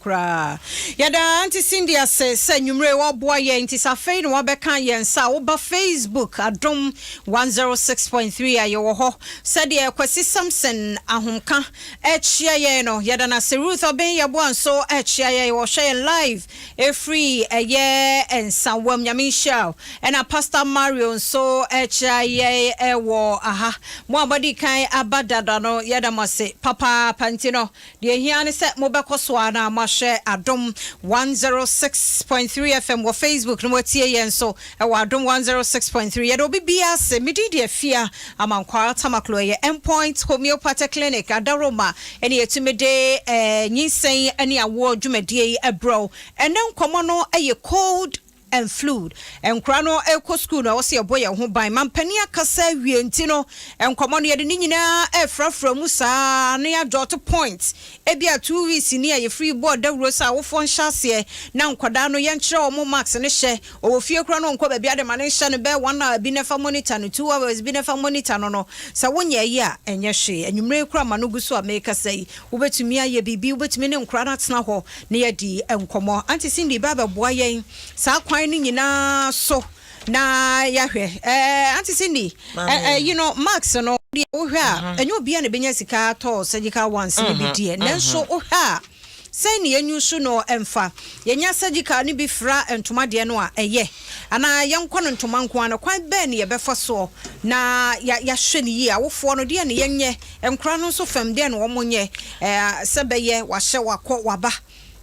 S3: yada anti Cindy say numre wo boa ye nti safei no wabeka ye nsa wo ba Facebook Adom 106.3 ayo ho said ye kwasi Samson ahomka echia ye no yada na se Ruth oben ye boa nso echia ye wo share live free ye ensa wam nyame show and a Pastor Mario nso echia ye ewo aha mo abodi kan abadada no yada mo se papa pantino de hia ne se mo be Swana Mashe Adom 106.3 FM or Facebook no tie yen so Adom 106.3 yedo bibia se midi de fia amankwa tamaklo ye endpoint homeopathic clinic adaroma ene yetumede Nyinsen Ne Awoɔ dwumadie ebro ene nkomo no eye cold and fluid and crano eco school no se boy ho ban mampani akasa wienti no enkomo no yede nyina efrafra mu saa na ya dot points ebia 2 weeks ni ya free board da rosa wo fon hyase na nkwada no ye nkire omo max ne hye o fie kra no nkwa ba bia de mane hye ne be 1 hour bi nefa monitor no 2 hours bi nefa monitor no sa wonya yi a enye hye enwumre kra ma no guso ameka sai wo betumi aye bibi wo betumi ne nkra na tena ho na ye di enkomo anti Cindy baba boa yen sa kwan ni nyina so na yahwe anti Cindy you know Max no de wo hwe a enyo bia ne benya sika to surgical ones ne bi die nanso wo hwe a say ni enyu so no emfa yenya surgical ni bi fra entoma de no a eye ana yenkɔ no ntoma nko ana kwan be ne yebefa so na ya hwe ni yi a wofo no de ne yenye enkra no so fam de no wo monye sebeye wa hye wakɔ waba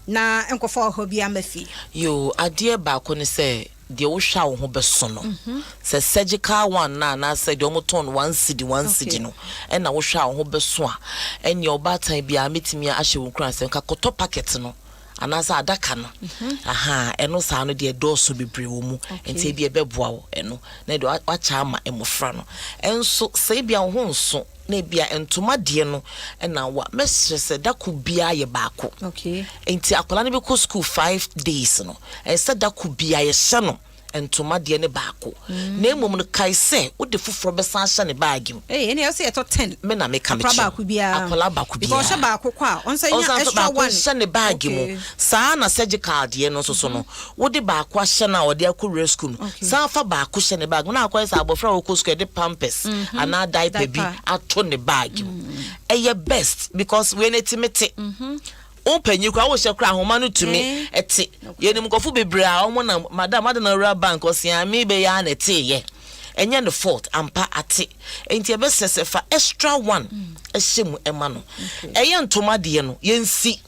S3: na enkofa ho bia mafi
S4: yo adie ba ko ne se de wo hwa wo ho beso no se surgical one na se de omo ton 1 cedi no e na wo hwa wo ho beso a enya obatan bia metimi a hye wo kran se ka koto packet no anasa adaka no eno sa no de doso bebre wo mu enti bia beboa wo eno na de wacha ama emofra no enso se bia wo ho nso na bia entoma de no na wa mesese dako bia ye baako enti akola ne be ko school 5 days no se dako bia ye hye no entoma de ne baako na emom no kai se wo de foforo be san hye ne bag mu
S3: ene yo se eto 10
S4: me na me ka me
S3: baako bia
S4: akola baako bia
S3: because baako kwa on say nya extra one
S4: hye ne bag mu saa na surgical de no so no wo de baako hye na wo de akɔ school saa fa baako hye ne bag na akɔ sa abofra wo ko school de pampers ana diaper bi ato ne bag mu eye best because when etimete penny kwa wo hye kra homa no tumi ete ye nim kofu bebre a omo na madam adana rural bank osia me be ya na ete ye enye the fault ampa ate enti ebe sese fa extra one ehyem ema no eye ntoma de no yensi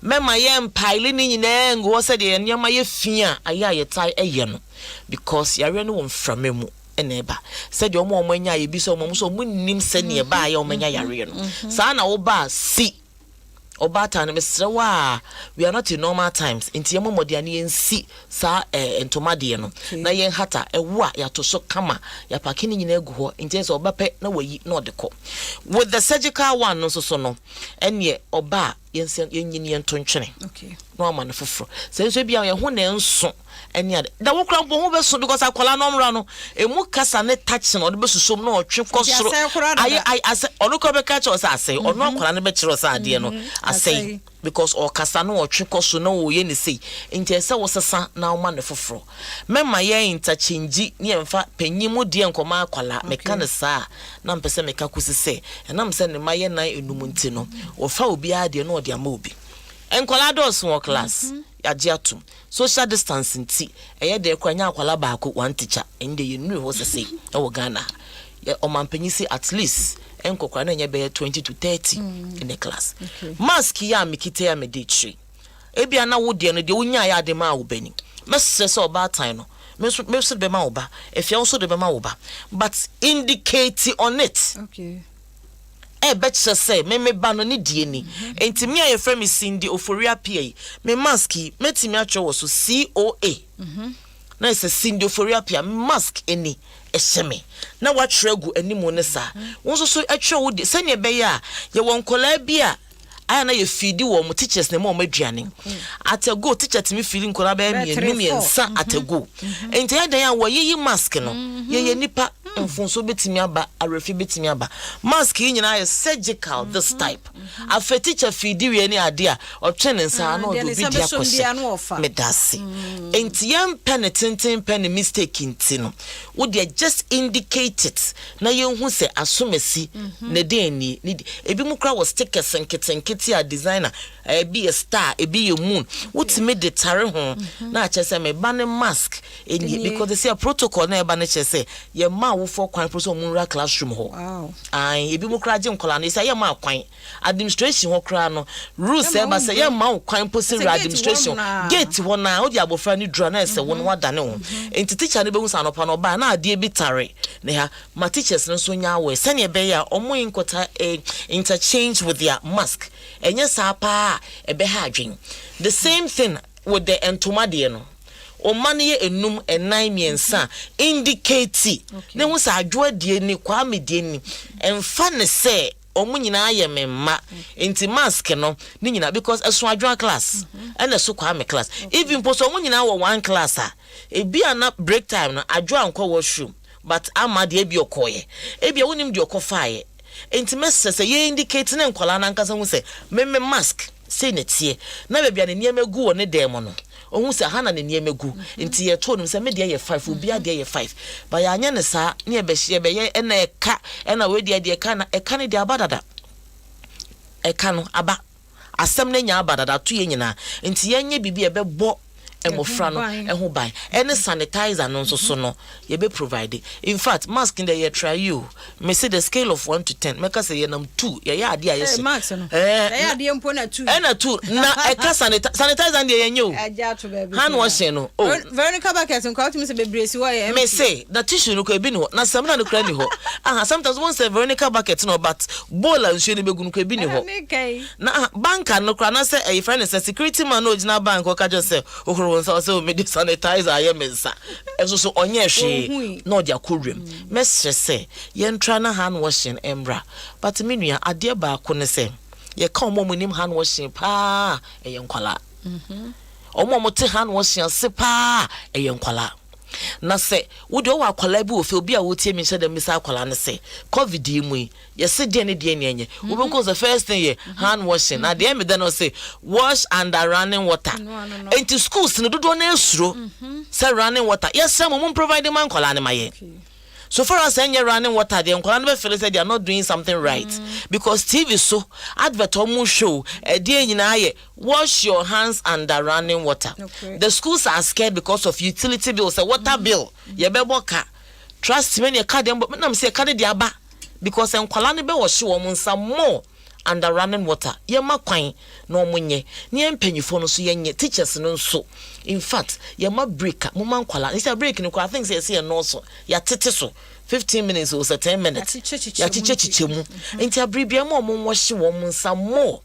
S4: mema ye mpaile ni nyina ngo se de nyama ye fia aya ye tai eye no because yare no wonframe mu eneba said your mom when ya bi so mom so munnim se ne ba ya omanya yare no sa na wo ba si obata na mesrewa we are not in normal times nti ye momode ne yensi sa entomade no na yen hata ewo a ya to so kama ya pakini nyina egu ho nti so obape na wayi na odeko with the surgical one no so no ene oba yenyini entontwene okay no amane foforo se bia ye ho na enso ene da wo kra bo ho be so because akola no mra no emu kasa ne touch no de be susom na otwe kosoro ai ase onu ko be ka cho sa ase onu akola ne be kiro sa ade no ase because o kasa no otwe koso na wo ye ne sei nti ese wo sesa na wo ma ne foforo mema ye interchange ne emfa panyimu de enkoma akola meka ne sa na mpese meka kusise enam se ne ma ye na enum nti no wo fa obi ade no ode ama obi enkola dos wo class ya jiatum social distancing ti eye de kwanya akwala baako one teacher ende ye nu ho sese e wo Ghana ye omampanyisi at least enkokra na nye be 20 to 30 in the class mask ya mikite ya medichi ebia na wo de no de wonya ya de ma wo bani mesese so ba time no meso be ma wo ba efia wo so de be ma wo ba but indicate on it okay betcha say me ba no ni die ni enti me aye frame Cindy Oforia PA me mask metimi atwe wo so COA na ise Cindy Oforia PA mask eni eheme na watregu animu ne sa won so atwe wo de sane be ya ye won kola bia aya na ye feedi wo mo teachers ne mo maduane atego teacher timi feeding kola ba miensa atego enti ya dan ya wo yi mask no ye nipa mfonso betimi aba arefi betimi aba mask yi nyina ye surgical this type afa teacher feedi we ni ade a otwene nsa na odo bi dia kwose medase enti yam pen tintin pen mistake nti no wo de just indicate it na ye hu se asomasi ne den ni ebi mu kra was stickers nkete a designer be a star e be a moon what made the tare ho na ache se me ban mask eni because they say a protocol na e ban che se ye ma wo for kwan pro so munra classroom ho wow ai ebi mu kra je nkola na say ye ma kwan administration ho kra no rules e ba say ye ma kwan po se administration gate ho na wo di abofra ni dura na se wo no wada ne ho enti teacher ne be hu sa no pa no ba na ade bi tare ne ha ma teachers no so nya we se ne be ya omo inkota interchange with their mask enye sapa ebe ha adwen the same thing with the entomade no o man ye enum enai miensa indicate ne hu sa adwo die ni kwa medie ni emfa ne se omu nyina aye memma enti mask no ni nyina because eso adwo class and eso kwa me class even post omu nyina wo one class a ebi ana break time no adwo anko washroom but amade ebi okoye ebi wonim de okofaye enti mesese ye indicate na nkwala na nkasa hu se meme mask say netie na bebia ne niam egu wo ne dem no ohun se ha na ne niam egu enti ye to no se me de ye 5 obi ade ye 5 ba ya anya ne sa ne ye be hye be ye na eka na we de eka na eka ne de abadada eka no aba asem na nya abadada to ye nyina enti ye nya bibi e be bo emofra no eho ban any sanitizer no so no ye be provide in fact mask in the year try you me say the scale of 1 to 10 make us say ye nam 2 ye ya ade a ye
S3: mask no ye ade mpo na 2
S4: na 2 na eka sanitizer dey ye nyo
S3: aja to baby
S4: hand washing no oh
S3: Veronica bucket nko out me say bebresi wo ye
S4: me say the tissue no ko ebi ni ho na samna no kra ni ho sometimes one say Veronica bucket no but bowl and shoe ni begu no ko ebi ni ho na bank no kra na say e friend say security man no gina bank o ka just say so me sanitizer aye mensa eso so onye hwe na odi akorem mesre se ye ntra na hand washing embra but me nua ade ba ko ne se ye ka omo nim hand washing pa eye nkwala omo te hand washing se pa eye nkwala na se wo de wo akwala bi wo fe obi a wo tie mi hye de mi sa akwala ne se covid mu ye se de ne enye wo because the first thing ye hand washing na de me de no say wash under running water into schools no do na esuro say running water yes some mum provide man kwala ne maye So far as any running water, the uncle feel said they are not doing something right. Because TV so advert almost show a day in aye, wash your hands under running water. Okay. The schools are scared because of utility bills, a water bill, yebeboka. Trust me, you can't but I'm say carry the aba because uncle be wash your some more under running water. Yema kwine no munye. Ni empenyi no so yenye teachers no so. In fact, yema break mama nkwala. It's a break no I think say no so. Ya tete so 15 minutes or 10 minutes. Ya chiche mu. Enti abribia mo wash wo munsa more.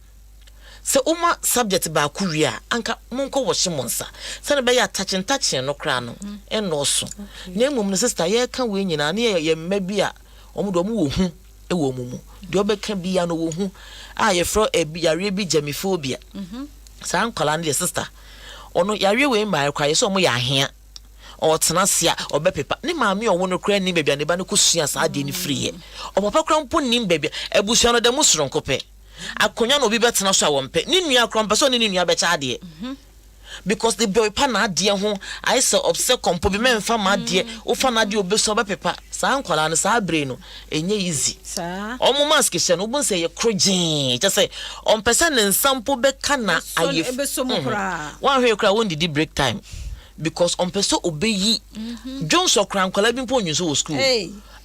S4: Se uma subject ba kuria anka monko wash monsa. Se na be ya touching no kra no. No so. Na emum no sister ye ka we nyina na ye mabia omudo mu wo hu ewo mumu de obeka bia no wo hu a ye fro yare bi jamifobia san kwala ne sister ono yare we mba kwa ye so mo ya ahia o tena sia obepepa ne maami owo no kra ni bebia ne ba no kusua sa de ni friye o papa kra mpo nim bebia ebusua no de musronko pe akonya no bi betena so a wompe ni nua kra mpa so ni nua be cha de because the boy pa na ade ho I say obse kompo bi memfa ma ade o fa na ade obeso obepepa sa nkwala no sa bre no enye easy sa omo mask hye no bo say ye krogin just say on person nsampo be kana aye
S3: ebeso mo kra
S4: one hwe kra won did break time because on person obeyi Jones okra nkwala bi mpo nyuso wo school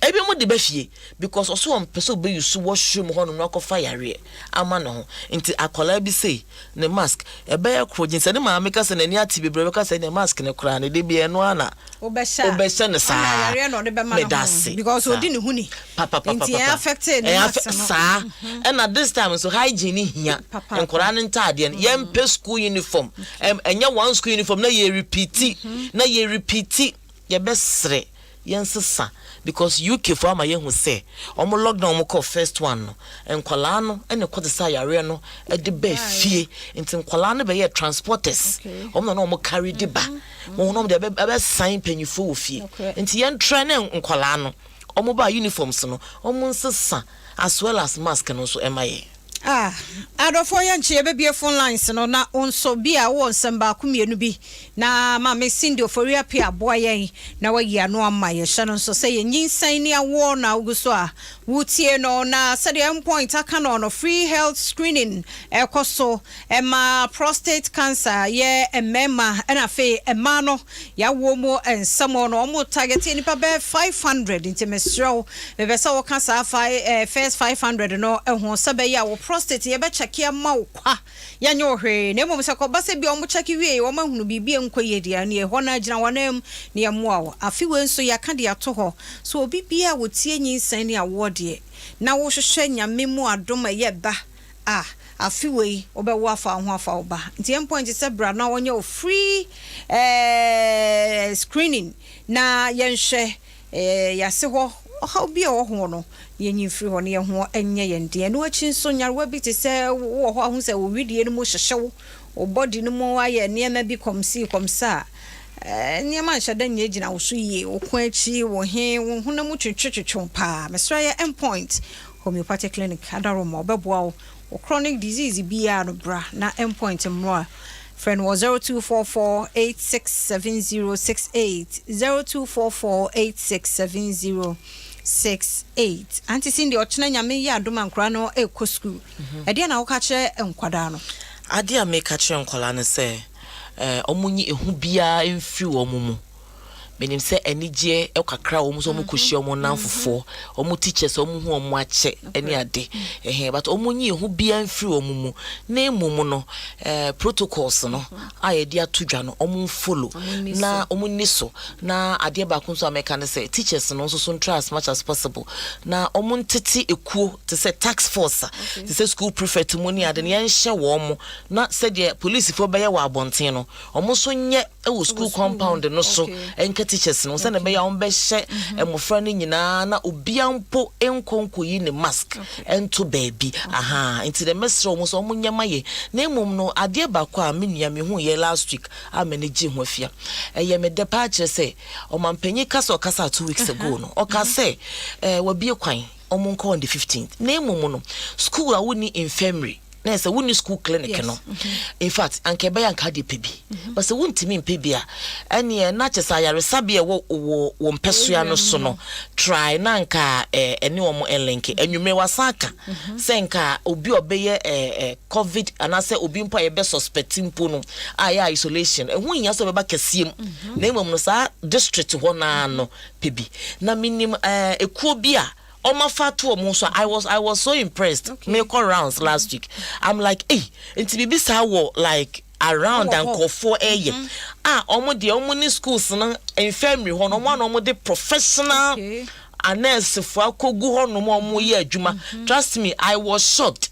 S4: ebi mo de bafie because also on person be use washroom ho no akofa yare ama no nti akola bi say ne mask e be krogin se ne ma meka se nani ati bebre be ka se ne mask ne kura ne de bi eno ana obesha ne sa
S3: yare no de be ma no because odi ne huni nti affected ne
S4: sa and at this time so hygiene hia enkura ne ntade ne ye mpe school uniform enye one school uniform na ye repeat ye besre yensesa because UK for ma yehu say omo lockdown mo call first one no enkwala no ene kwodesa yare no e de ba fie nti enkwala no be ye transporters omo no mo carry de ba mo no de be sign penyufo wo fie nti yen tra na enkwala no omo ba uniforms no omo nsesa as well as mask no so emaye
S3: adofo yanchi ebebie phone lines no na onso bia wo nsamba kumienu bi na ma me Cindy ofori apia aboa yen na wayi ano ama ye hye no so say Nyinsen Ne Awoɔ na uguso a wutie no na said the point aka no free health screening ekoso ema prostate cancer ye emema na fe ema no ya wo mo ensamo no mo target ni pa be 500 intimesro be be sa wo cancer first 500 no ehun sabe ya wo prostate ye be check ya ma kwa ya nyo hwe na mom se ko ba se bi o mo check wie wo ma hunu bibie nkoye dia na ho na agina wanam na ye mo awo afi we nso ya ka dia to ho so obi bia wo tie Nyinsen Ne Awoɔ de na wo hwehwe nyame mu adom ye ba afi we obewo afa ho afa oba nti em point se bra na wonye o free screening na yenhwe ya se ho how be a ho no yenyi free ho ne ho enye yende no achi nso nyarwa bi te se wo ho ahun se wo widie no mo hyehyew o body no mo aye ne ma bi komsa niema nhyada nya gina wo so yie wo kwa achi wo he wo hu na mu twetwetwetwe pa mesra ya endpoint homeopathic clinic adaroma obeboa wo chronic disease bia no bra na endpoint mro friend was 0244867068 0244867068 anti Cindy ochena nyame ya adoma nkra no ekɔ school ade na wo ka kire enkwada no
S4: ade a me ka kire nkwala no se omunyi ehu bia emfiri wo mumu benim se enije ekakra wo mu so mu kohye wo nanfofo wo teachers wo mu hu wo ache eni ade but omunyi ehu bia emfiri wo mumu na emumu no protocols no aye dia tudwa no omu follow na omunni so na ade ba kun so ameka ne se teachers no so try as much as possible na omuntete ekuo te se tax force te se school prefect mu ni ade ne yenhye wo mu na se de police fo be ye wa abonten no omu so nye e school compound no so teachers no say na be ya on be hye emofra ni nyina na obiampo enkonko yi ne mask ento baby into the mesro mo so munyama ye na emom no ade ba kwa menua me hu ye last week a manage ho afia eye me departure say o mampanyi kasa 2 weeks ago no o ka say wa bie kwan omonko on the 15th na emom no school a woni infirmary na say woni school clinic no in fact anke be yanka de pebi but say wontimi mpebia ene na chesa yaresa be wo mpesua no so no try na nka ene wo mo enlink anwumre wasaka say nka obi obeye covid anase obi mpo ye be suspecting mpo no aya isolation ehun nya so be ba kasiem na emom no sa district ho na no pebi na minim ekuo bi a I was so impressed. Me call rounds last week. I'm like, hey, it's bibi sa wo like around and call for omo ni schools na infirmary ho no omo de professional and nurse for akogu ho no omo ye adwuma. Trust me, I was shocked.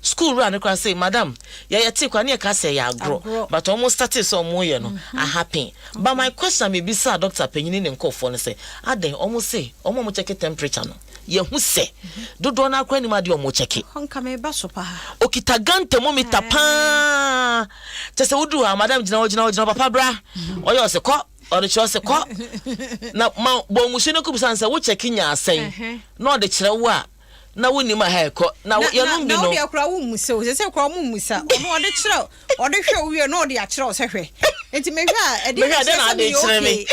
S4: School run can say, Madam, yeah, take one year can say ya grow, but almost started some more, you know, I happy. But my question may be, sir, Dr. Penny and call for and say, I then almost say, almost check a temperature. Ye who say, do not quite my dear mo check it.
S3: Honkame basopa.
S4: Okitagante momita pa. Just a wood, Madam, Papa Bra, or yours a cop. Or the choice a cop. Now, Bomushino Kubsansa, what checking ya saying, not the chihuahua. Na woni ma ha ko na ye no bi no na
S3: akra wo musa se akra wo musa ono ode kire ode hwe wie no ode akire se hwe enti me hwa ede na ade kire me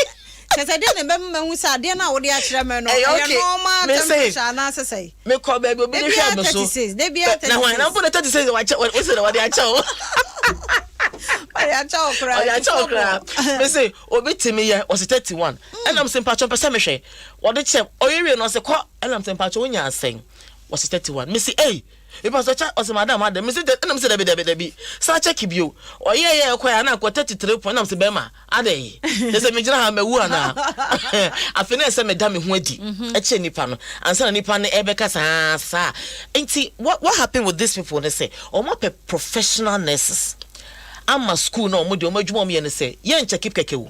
S3: se se de ne be mahu sa de na ode akire me no ye no ma temperature na se sei
S4: me ko be obi ne hwe me so
S3: de bia 36
S4: na hwan na po 36 wa se de ode akire
S3: Oya chokra.
S4: Me say obi timi ye was 31 and I'm saying patcho pese me hwe ode che oyewe no se ko and I'm saying patcho onya asen was 31. Me say, hey, if I search as madam, me say, and I'm saying, Debbie, so I check you. Oh, yeah, quite an 33 point. I'm saying, Bema, are they? There's a major hammer now. I finish some madam Wedi, a chenny pan, and son Nipan Ebeka, sir. Ain't see what happened with these people? They say, oh, my professional nurses. I'm a school no mo me and say yen check keke wo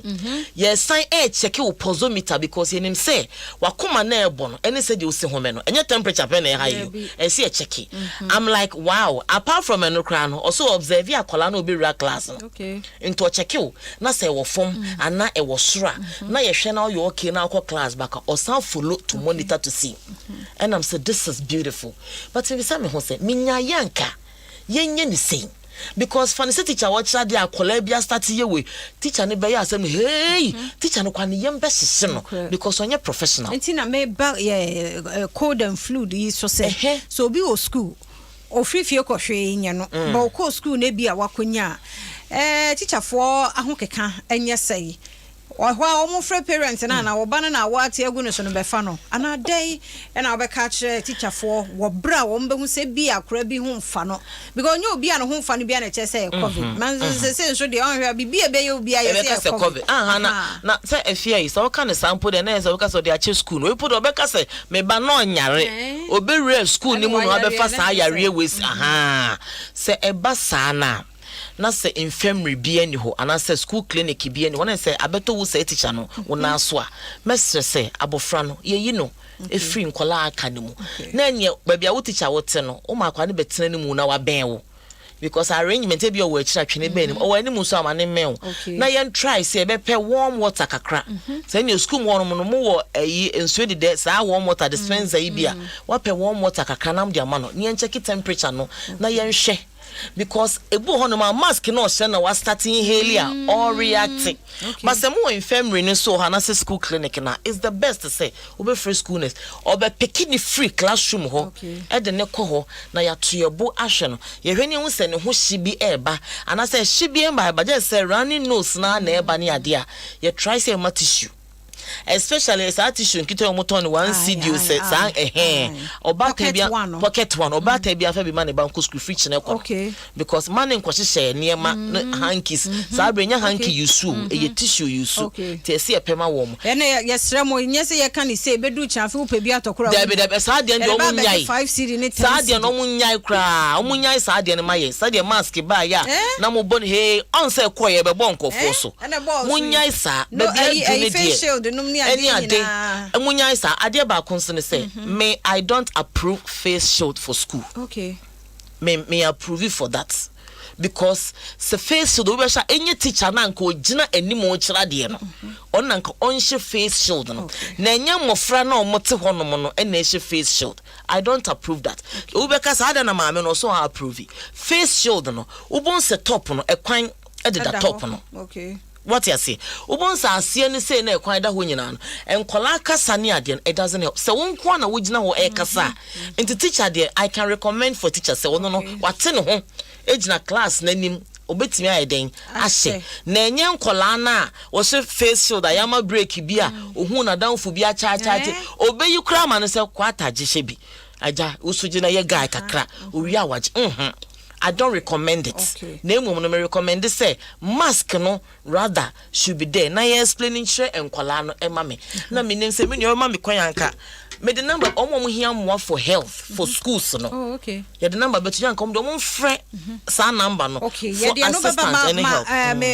S4: yes sign check wo pozometer because yen him say wakoma na ebo no ene say de wo se home no enye temperature pe na high you e see a check I'm like wow apart from enokra no also observe akola na obi ra class no
S3: okay
S4: into check wo na say wo form and na e wo sora na ye hwe na you okay na akọ class back or some follow to monitor to see and I'm say this is beautiful but if say me ho say minya yanka yenye ni say because for the teacher watch that their collabia start here we teacher ne be asem hey teacher no kwane yem be sese no because on your professional
S3: ntina me ba cold and flu yi so say so be o school o free ko hwe nya no ba o ko school na bi a wakonya teacher for ahokeka enye sei wa omo free parents na wo ba na wa ate agu no so no be fa no ana dai na we ka kire teacher for wo bra wo mbe hu se bi akora bi hu mfa no because nyo obi a no hu mfa no bi a na che say covid man se so de on hwa bi bi e be obi a ye say covid
S4: na say efia yi so ka ne sample de na say we ka so de ache school no we put obe ka say me ba no nyare obe re school ni mu no abe fa sa yare we say e ba sa na say infirmary bi ani ho ana say school clinic bi ani wona say abeto wo say teacher no wona so a mesre say abofra no ye yi no e free nkola aka ne mu na anye ba bia wo teacher wo te no o ma kwa ne betena ne mu na wa ben wo because arrangement e bi o wo akira twene ben o wani mu so amane men na yen try say be pe warm water kakra say ne school mo no mo wo ayi ensuo de de say warm water dispenser yi bia wa pe warm water kakra nam de ama no ne yen check temperature no na yen hwe because ebu hono ma mask no se na was starting inhaler or reacting but some more infirmary no so hana se school clinic na is the best to say obe free schoolness obe picking free classroom ho e de ne ko ho na ya to yebo ahwe no ye hwani hu se ne ho hyibi eba ana se hyibi emba ba je se running nose na eba ne ade a ye try say ma tissue especially as tissue nkito omoton one CD say obata bia pocket one obata bia fa bi man ba nko school free chine ko because man nko hye niema hankies sa brenya hanky yusu e tissue yusu te se epema wo mo
S3: ene yesre mo nyese ye kan say bedu chanfe wo pe bi atokura
S4: da sa de ndo mo nyai
S3: 5 CD ne 10
S4: sa de no mo nyai kra o mo nyai sa de ne maye sa de mask ba ya na mo bon he on say koye be bon kofo so mo nyai sa be bi
S3: de
S4: any ade emunya isa ade ba konse say me I don't approve face shield for school
S3: okay
S4: me approve it for that because se face shield we sha enye teacher na nka ogina animo kira de no on na nka onhye face shield no na enya mofra na omote honom no na ehye face shield. I don't approve that. Ubeka sa ada na maame no so approve face shield no ubon se top no ekwan ededa top no.
S3: Okay.
S4: What you say? Ubonsa asie ni say na ekwan da ho nyina no. Enkola kasa ni ade it doesn't help. Se won kwa na wogina ho ekasa. Enti teacher there I can recommend for teacher se wono no wate ne ho ejina class na nim obetimi ayeden ahye. Na enye enkola na wo se face shield ayama break bi a ohun na danfo bi a cha obeyi kra ma no se kwata gihye bi. Aja usugina ye guy kakra owi awaje. I don't recommend it.
S3: Okay.
S4: Name me recommend this say mask no rather should be there. Na you explaining share and kwala no ema me. Na me name say me no ema me kwanyanka. Me the number omo hia mo for health for schools no.
S3: Oh okay.
S4: Yeah the number but you can come do mo frɛ sa number no.
S3: Okay. Yeah the number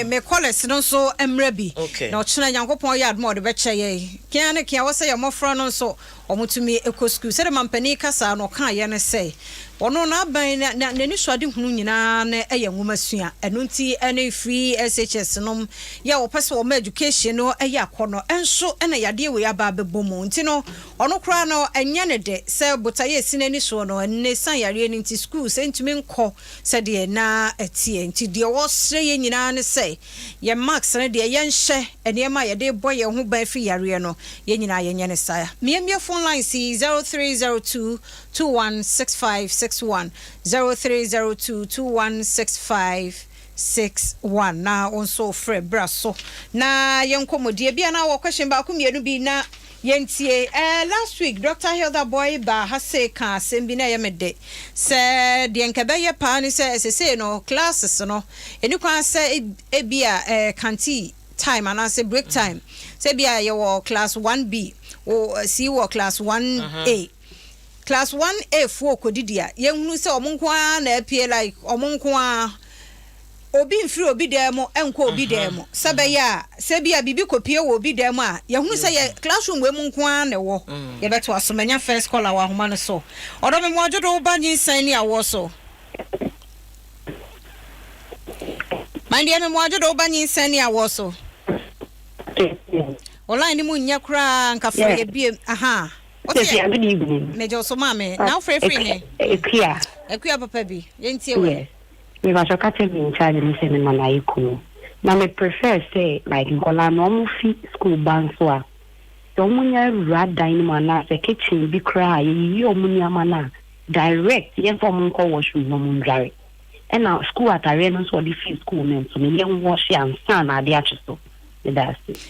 S3: me college no so emra bi. Na ochena Nyankopɔn yɛ admo de be kyɛ ye. Kia ne kia wo say your mofra no so omutumi ekɔ school. Say the mampani kasa no kan ye ne say ono na ban na ni so ade hunu nyina na eye nwoma sua eno nti ene free SHS nom ya wo pese wo ma education no eye akono enso ena yade we aba bebomu nti no ono kra no enya ne de se botaye sinani so no enne san yare ni nti school se ntumi nkɔ se de na etie nti de wo sre ye nyina ne se ye marks ne de ye nhye ene ma yade boy ye ho ban fi yare no ye nyina ye nye ne sa me phone line C 0302 216561 0302216561 na onso frɛ braso na yenkomodie bia na wo question ba kumienu bi na yentie last week Dr. Hilda Boy ba ha say ka sembi na yemede se de nkebeye pa ni se no classes no eni kwa se ebia kanti time and say break time se bia ye wo class 1B or see wo class 1A Class 1A for kodidia yenhunu se omonko a na apie like omonko a obi mfiri obi demo enko obi demo sabeya se bia bibi kopie wo obi demo a yenhunu se ye classroom we monko a na wo ye beto asomanya first call wa homa no so odo me mojodo ba Nyinsen Ne Awoɔ so mande me mojodo ba Nyinsen Ne Awoɔ so online ni mu nya kra nkafo ye biem aha
S5: Good evening.
S3: Major so mame now free ne Ekuya papa bi yentie we
S5: me ba so ka tell me in charge me say me na iku na me prefer say like nkola no mo fi school ban so a so mo nya rad dynamo na say kitchen bi cry yi omunya mana direct yen for mo nko washroom no mo ndare and now school atare no so the fee school men so me yen wash and stand na dey achiso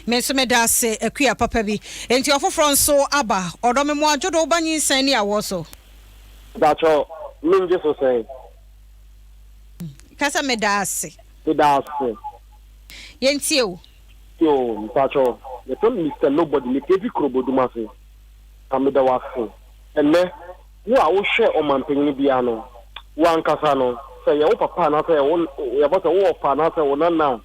S3: me so me da se Ekuya papa bi enti ofofro nso aba odo me mo ajodo ba Nyinsen Ne Awoɔ so
S6: that's all me just say
S3: kasa me da se yentie o
S6: yo that's all the ton Mr. Nobody me kebi kroboduma se ameda wa se enne wo a wo hwe o mampanyin bia no wan kasa no say ye wo papa na say wo ye bota wo pa na say wo na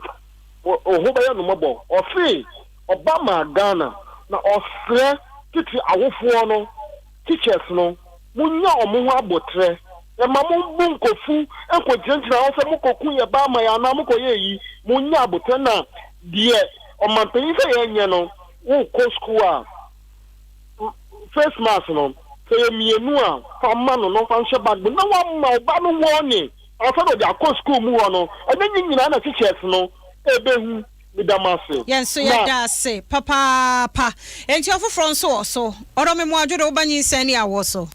S6: ho ba ya no mobo ofi Obama Ghana na ofre titi awofo no teachers no munya omo ho abotre e ma mo bu nkofu enko jenjira wo se mukokun ye ba ma ya na mukoye yi munya abotre na die o mampanyin se ye nye no wo ko school a first mass no se ye mienu a fama no fa nhye bag na wa ma oba no wo ni afa do dia ko school mu wo no enyi nyina na teachers no ebehu midamase
S3: yenso ya da se papa enti ofofro nso so odo me mo ajodo ba Nyinsen Ne Awoɔ so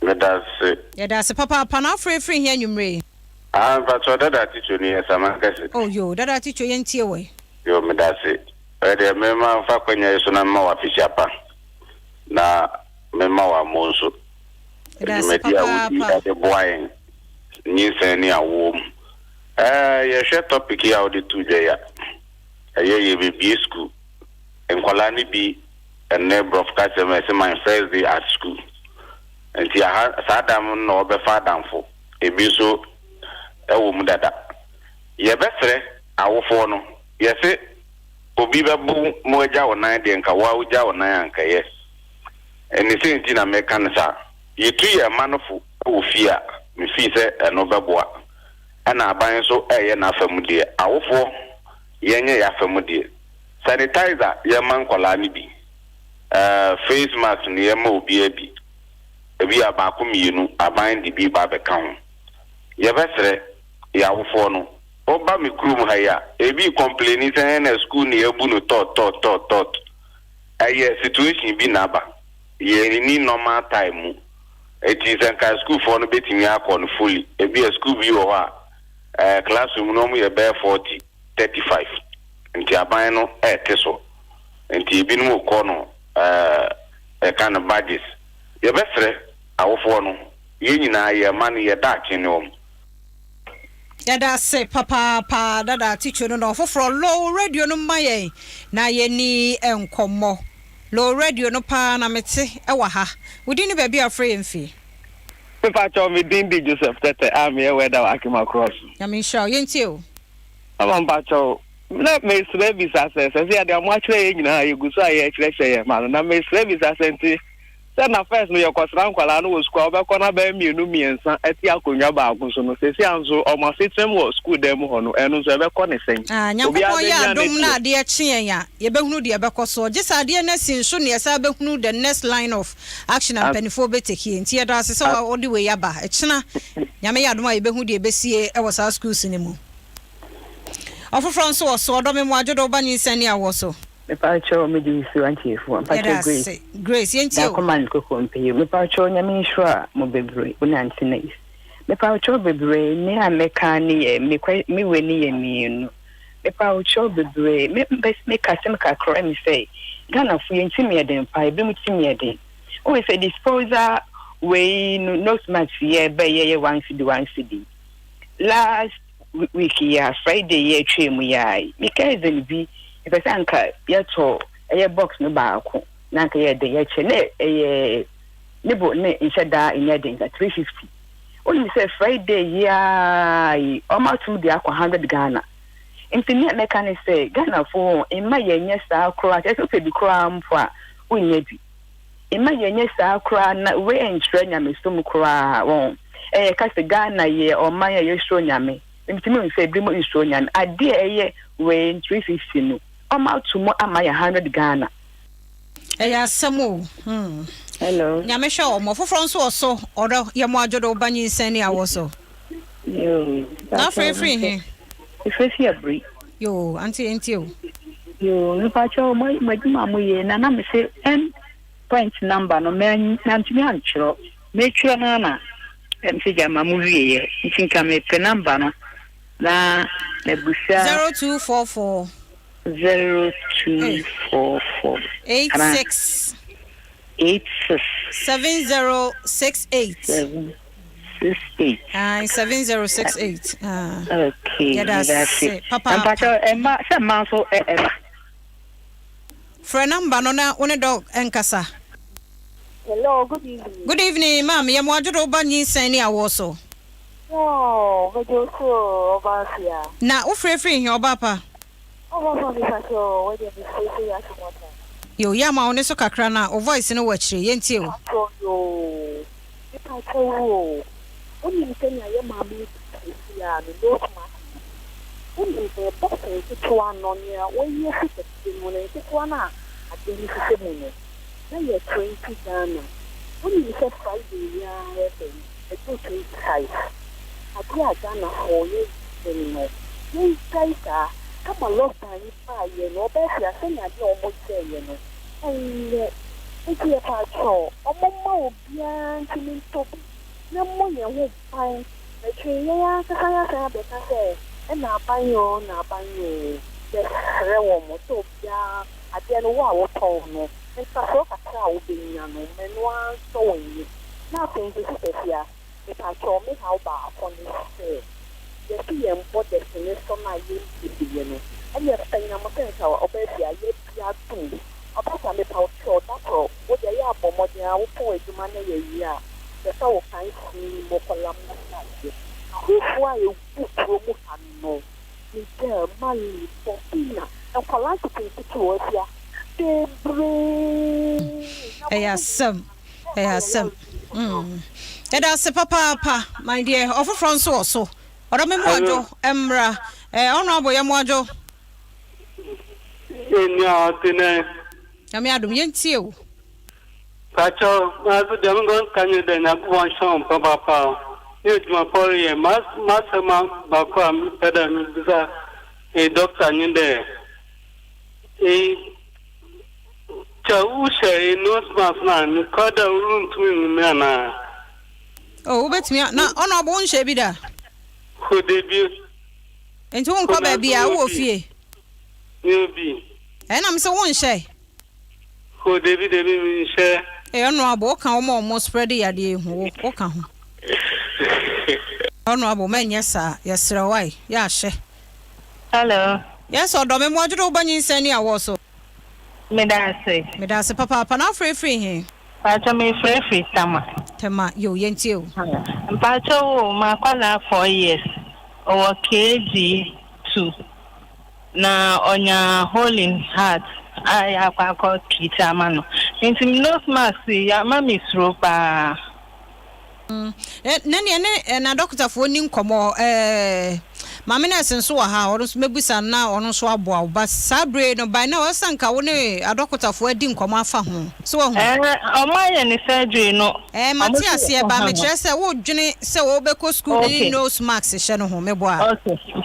S7: medase
S3: ya da se papa na free here nyumre
S7: but so that teacher ni samakase
S3: oh yo dada teacher yentie we
S7: yo medase ede mema fa kwanya so na ma wa fichapa na mema wa monso media udi ade boy Nyinsen Ne Awoɔ ye share topic ya odi tuje ya ye be school enkola ni bi ene broadcast me say my first day at school enti sadam no be fadamfo ebi so ewo mu dada ye be fre awofo no ye se obi be bu mo agya wonan de nka wa agya wonan anka ye eni se enti na me kan sa ye tu ye manofo wo fia me fi se eno be boa ana aban so na afamu de awofo yenye ya afamu de sanitizer ye man kwala ni bi face mask ni ye ma obi abi ebi abako mienu aban de bi ba be kan ye besre ya awofo no oba mi krum ha ya ebi complain say na school ni ebu no tot situation bi na ba ye ni normal time it is a school for no betting yakon fully ebi a school bi o ha classroom no mu ye be 40 35 nti aban no teso nti bi no ko no kind of badges ye besre awofo no ye nyina ye man ye da kyenum
S3: Yada se papa dada teacher no for low radio no maye na ye ni enkomo low radio no pa na mete ewa ha wodi ni baby afre mfi
S8: Papa cho me Dindi Joseph Tete am here where that Akima cross.
S3: I mean sure yenti o.
S8: Am Pacho na me service access say dey am actually nyina you go so aye chire man na me service access na first me yokosran kwala no school obekọ na ba mienu miensa ati akonwa ba agunso no sesi anzo o ma setem wo school dem ho no enu so ebekọ ne sen
S3: nyankopọ ya dom na ade chien ya ye behunu de ebekọ so je sa ade na sin so ne sa behunu the next line of action and penifo beteki nti ya se so odi we ya ba echina nyame ya dom a ye behu de ebesie e wo sa schools ni mu ofofro nso wo so do me mu ajodo ba Nyinsen Ne Awoɔ so
S5: me pacho me di su antiefo pacho
S3: Grace yenti o
S5: command ko kompe me pacho nyame nhwa mo bebre unanti nice me pacho bebre ni ameka ni ye me weni ye mienu me pacho bebre me kasem ka kro me say Ghana fu yenti me den pa e be mu ti me den o we say disposal we no smart ye be ye 1 cedi last week ya Friday ye twemu ya me kazen bi if I anka yeto box no baako na anka ye de ye che ne nebo ne inshada inyade 350 only say Friday ya almost de akwa 100 Ghana intini meka ne say Ghana for in my yenye sa akra e so bi kra mpo a onye bi in my yenye sa akra na we entre nyame so mu kra won ka se Ghana ye o man ye so nyame intini say bi mo so nyame ade eye we 350 no Oma tumo amaya 100 Ghana.
S3: Eya samu.
S5: Hello.
S3: Nyame hwe o mo foforo nso so odo ye mo ajodo ba Nyinsen Ne Awoɔ so.
S5: Yo.
S3: Na free he.
S5: Free abri.
S3: Yo, anti o.
S5: Yo, no pacho mo maduma mo ye na me say point number no me nantimi anchiro. Me twia na se jama mo wie ye. Ntinka me pe number no. Na busia
S3: 0244
S5: 0244
S3: 86 7068 7068
S5: okay
S3: yeah, that's it. Papa
S5: Emma so
S3: for number no na one dog enkasa.
S9: Hello, good evening.
S3: Good evening, ma'am. Ye mo ajodo ba Nyinsen Ne Awoɔ so.
S9: Oh, we do so over here.
S3: Na wo free here oba pa. Yo ya ma one so kakra na o voice no wachire yenti o
S9: yo ipa chewo oni ntenya ye ma mi ya no ma oni be box e to anonia o ye sisi mu ne to na ade ni sisi mu ne na ye 20 Ghana oni se Friday ya e to 25 ade Ghana ho ye no ni saita kama lost time pa ye no be sia se nya de omo che ye no enti e pa cho omo ma obia ntimi to na mo ye ho pan na twe ya ka sa be ka se e na pan yo de re wo mo to bia ade no wa wo to no nta so ka tra wo be nya no me no an so won na pe nti se sia e pa cho me how ba upon this yes, I am what destination I use to be in. And yes, I am a person of a yet too. About a little short, that's all. What they are for more than our point to manage a year. The soul finds me more column. Who why you put promo and no? You tell money for Pina and philosophy to us.
S3: Hey, some. That's papa, my dear. Offer France also. Ora me mojo emra honorable ye mojo
S10: enya tene
S3: Nyame adom yentie o
S10: Pacho mazu demongo kanyo de na buwan shon papa yejuma pori mas ma bakwa peda nduza doctor nyinde cha ushe nose mask na ni koda urun tumi na
S3: betimi na honorable unhye bi da
S10: ko debi
S3: enti won ko ba bia wo fie
S10: Yobi.
S3: Na me se won hye.
S10: Ko debi mi hye.
S3: Honorable kan o spread ya de hu o kan ho. Honorable menya sa yesra wai ya hye.
S11: Hello.
S3: Yes, odo me mo adwo ba Nyinsen Ne Awoɔ so. Medase papa na free he.
S11: Pacho me free tama.
S3: Tema yo yentie o.
S11: Pacho ma kwala 4 years. O KG 2. Na onya holding heart I akwa treat amano nti nose mask ya mami sro pa
S3: na doctor fo ni nkomo mama na senso wa ha ono so mebusa na ono so aboa ba sabre no by na wasanka wo ne adoctor fo adi nkomo afa ho so wo
S11: omaye ni surgery no
S3: Matias ye ba me kire se wo dwene se wo be ko school ni nose mask hye no ho meboa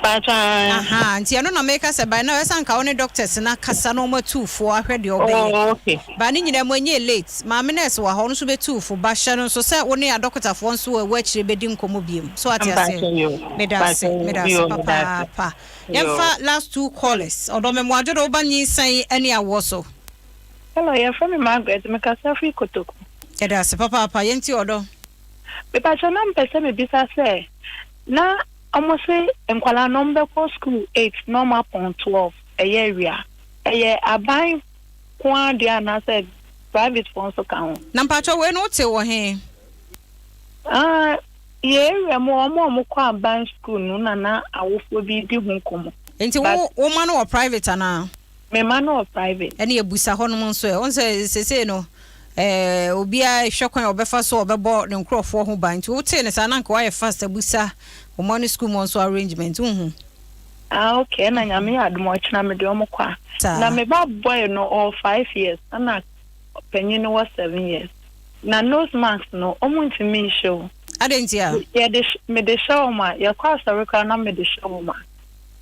S3: aha nti eno na make se by na wasanka wo ne doctors na kasa no ma tufo ahwe de obey ba ni nyina mo nye late mama nurse wa ho no so be tufo ba hye no so se wo ne adoctor fo nso wa akire be di nkomo biem so atiase medase papa yemfa last 2 callers odo me mo adwo ba Nyinsen Ne Awoɔ so.
S11: Hello, you're from Margaret, me kasa free Kotoko.
S3: Edase papa yenti odo.
S11: Me pa chana mpese me bisa se na omose enkwala number ko school 8 normal point 12 area eye aban kwa dia na se private phone so kan.
S3: Na mpacho we no te wo he.
S11: Area mo kwa aban school no na awofo bi di hu komo.
S3: Enti wo ma no private ana.
S11: Me ma no private.
S3: Ene ebusa ho no nso e. On se no obia hwekwan obefa so obebo ne nkrofo ho ban. Nti wo te ne sa na nka wa fast ebusa o money school mo so arrangement hu.
S11: Okay, na nyame adom ochina me de omo kwa. Na me ba boy no all 5 years na penyin no was 7 years. Na nose mask no omo ntimi show.
S3: Adentia.
S11: Yeah, me de show ma. Ya kwa sarika na me de show ma.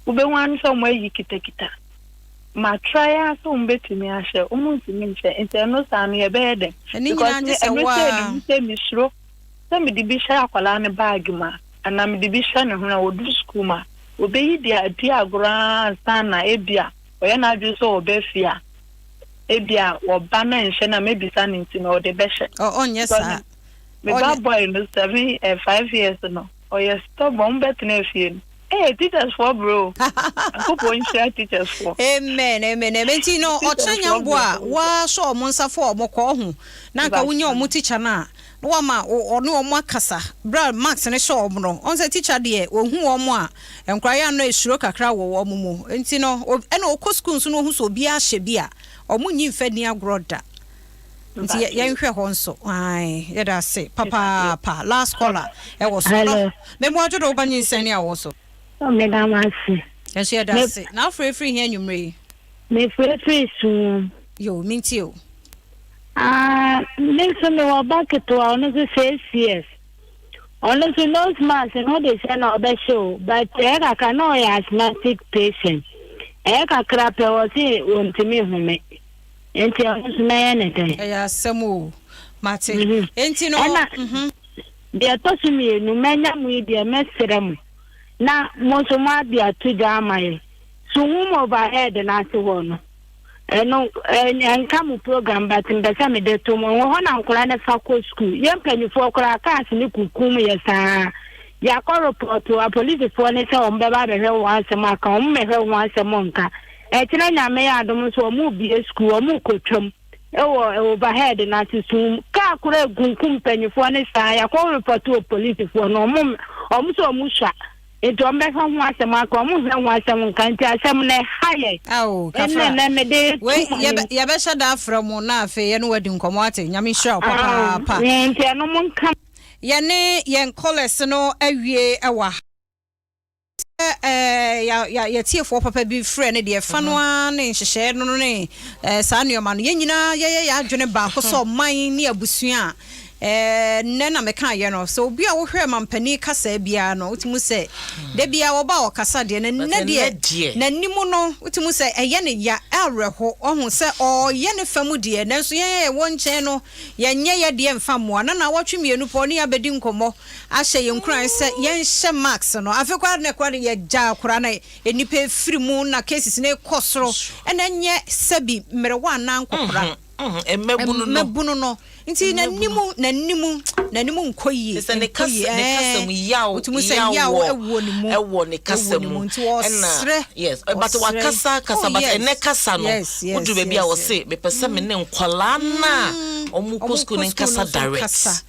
S11: Ube wan so mo yi kita. Ma try so mbetimi ahye omo ntimi nche ente no sa no ye be de. Because me say mi suro. Se me di bi sha akwala ne bag ma. Ana me di bi sha ne ho na wodu school ma. Obe yi dia agora sana ebia. Oya na adwu so obefia. Ebia oba na nhye na mebisa ne nti na ode be hye.
S3: Onye sa.
S11: Me ba boy no 5 years no. Oya stop on bet na fie. Hey, teachers for bro. Ako po share teachers for.
S3: Amen. Enti no ochanya mboa wa so omonsa for omoko hu. Na nka wunya omo teacher na. No ma ono omo akasa. Bra Max ne show omo. On say teacher de ohu omo a enkwaya no esuro kakra wo omo mu. Enti no ena okọ school so no hu so bia hye bia. Omo nyi mfani agroda. Nti yenhwe ho nso. Ai, yeda se. Papa last caller. E wo so. Me mo ajodo ba Nyinsen Ne Awoɔ so.
S5: Madam Asi.
S3: Yes, yeah, that's it. Now free here, you may.
S5: Me free soon.
S3: Yo, mean you.
S5: Nyinsen Ne Awoɔ back to honestly 6 years. Honestly, nose mask and all this and all that show, but I can know asthmatic patient. I can crap was it on to me whom me. And tell us anything.
S3: Yes, some Martin. Ain't you know?
S5: They are touching me, no man, media mess. Na monso ma dia to jama so hum overhead na se wono eno enka mu program but mbesa me de to mo ho na nkora na fa ko school ye mpanyifo okora ka ase ne kukum ye saa ya ko report to a police for ne se o mbeba be hwe wansem aka o mmehwe wansem nka e kire nyame ya adom so o mu bi school o mu kotwam ewo overhead na se sum ka akora gunkum mpanyifo ne saa ya ko report to police for no o mu so o mu sha Eto mbeka ho asem aka mo hwe ho asem nkanti asem na haye.
S3: Kafra.
S5: Na me de
S3: we ye be shada from na afi ye no wadi nkomo ate nyame hira papa.
S5: Nti eno mo nka
S3: ye ne yen college no awie ewa ya tie for papa bi frɛ ne de fa no ne hyehyɛ no ne saa nneɛma no yenyina ya adwene ba ko so man ne abusua nena meka ye no so obi a wo hwɛ mampani kasa bia no utimu sɛ de bia wo ba wo kasa de na de na nimu no utimu sɛ eye ne ya awerɛho ohun sɛ ye ne famu de na so ye wo nkyɛn no ye nye ye de mfa moa na wotwe mienu po ne abedi nkomo ahyɛ ye nkran sɛ ye nhyɛ max no afekwa ne kwa ye gya kora na enipa firi mu na cases ne kosoro na nye sabi mmerewa na nkokora emebunu no nti nanimu nkoyi
S4: se ne kasam yawo ewo ne kasam na yes but wakasa but ene kasa no wodu be bia wo se me pese me ne nkwala na omu kosku ne kasa direct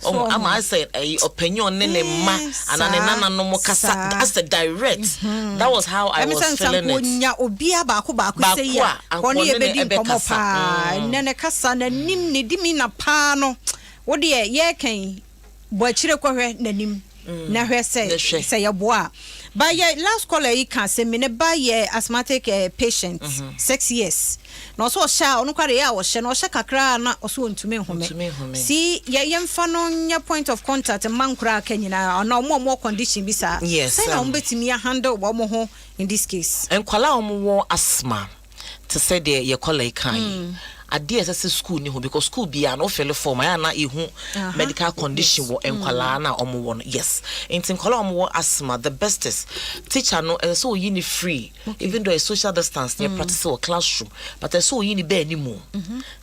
S4: ama I said opinion ne ma ana ne nana no mo kasa that's the direct that was how I was feeling it
S3: nya obia ba ko say ya oni e be di komo pa ne kasa na nim ne dimi na pa no wo de ye kan bo akire kohwe nanim na hwe say ya boa by last caller you can say me ne by asthmatic patient 6 years no so sha onu kware ya wo hye no hye kakra na oso ntumi home see yemfa no nya point of contact mankura kanyina na omo condition bi sa say na ombetimi handle wo mo ho in this case
S4: enkwala omo wo asthma to say the ye caller kan ade ese school ni ho because school bia no fele form ya na ehu medical condition wo enkwala na omo wo no yes intin kwala omo wo asthma the best is teacher no so yi ni free even though a social distance near practice or classroom but so yi ni be animu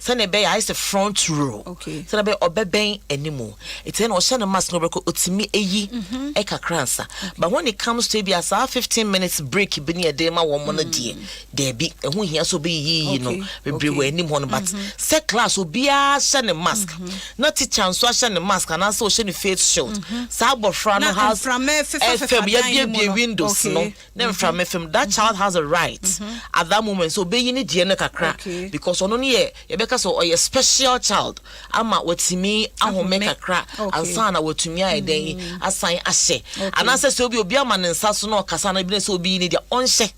S4: say na be ya is the front row say na be obeben animu it's na o hye na mask no be ko otimi eyi e kakransa but when it comes to be as 15 minutes break bi ni e dey ma wo mo no die there be ehu hia so be yi no be we anim ho no but say class obia hye ne mask na teacher nso hye ne mask na so hye ne face shield sa abofra no has from be windows no then from FM that child has a right at that moment so be ni die ne kakra because ono ne ye beka so oye special child ama watimi ahome kakra ansa na watumi ayeden asan ahye anase so obi ama ne nsa so no kasa na bi ne so obi ni dia onhye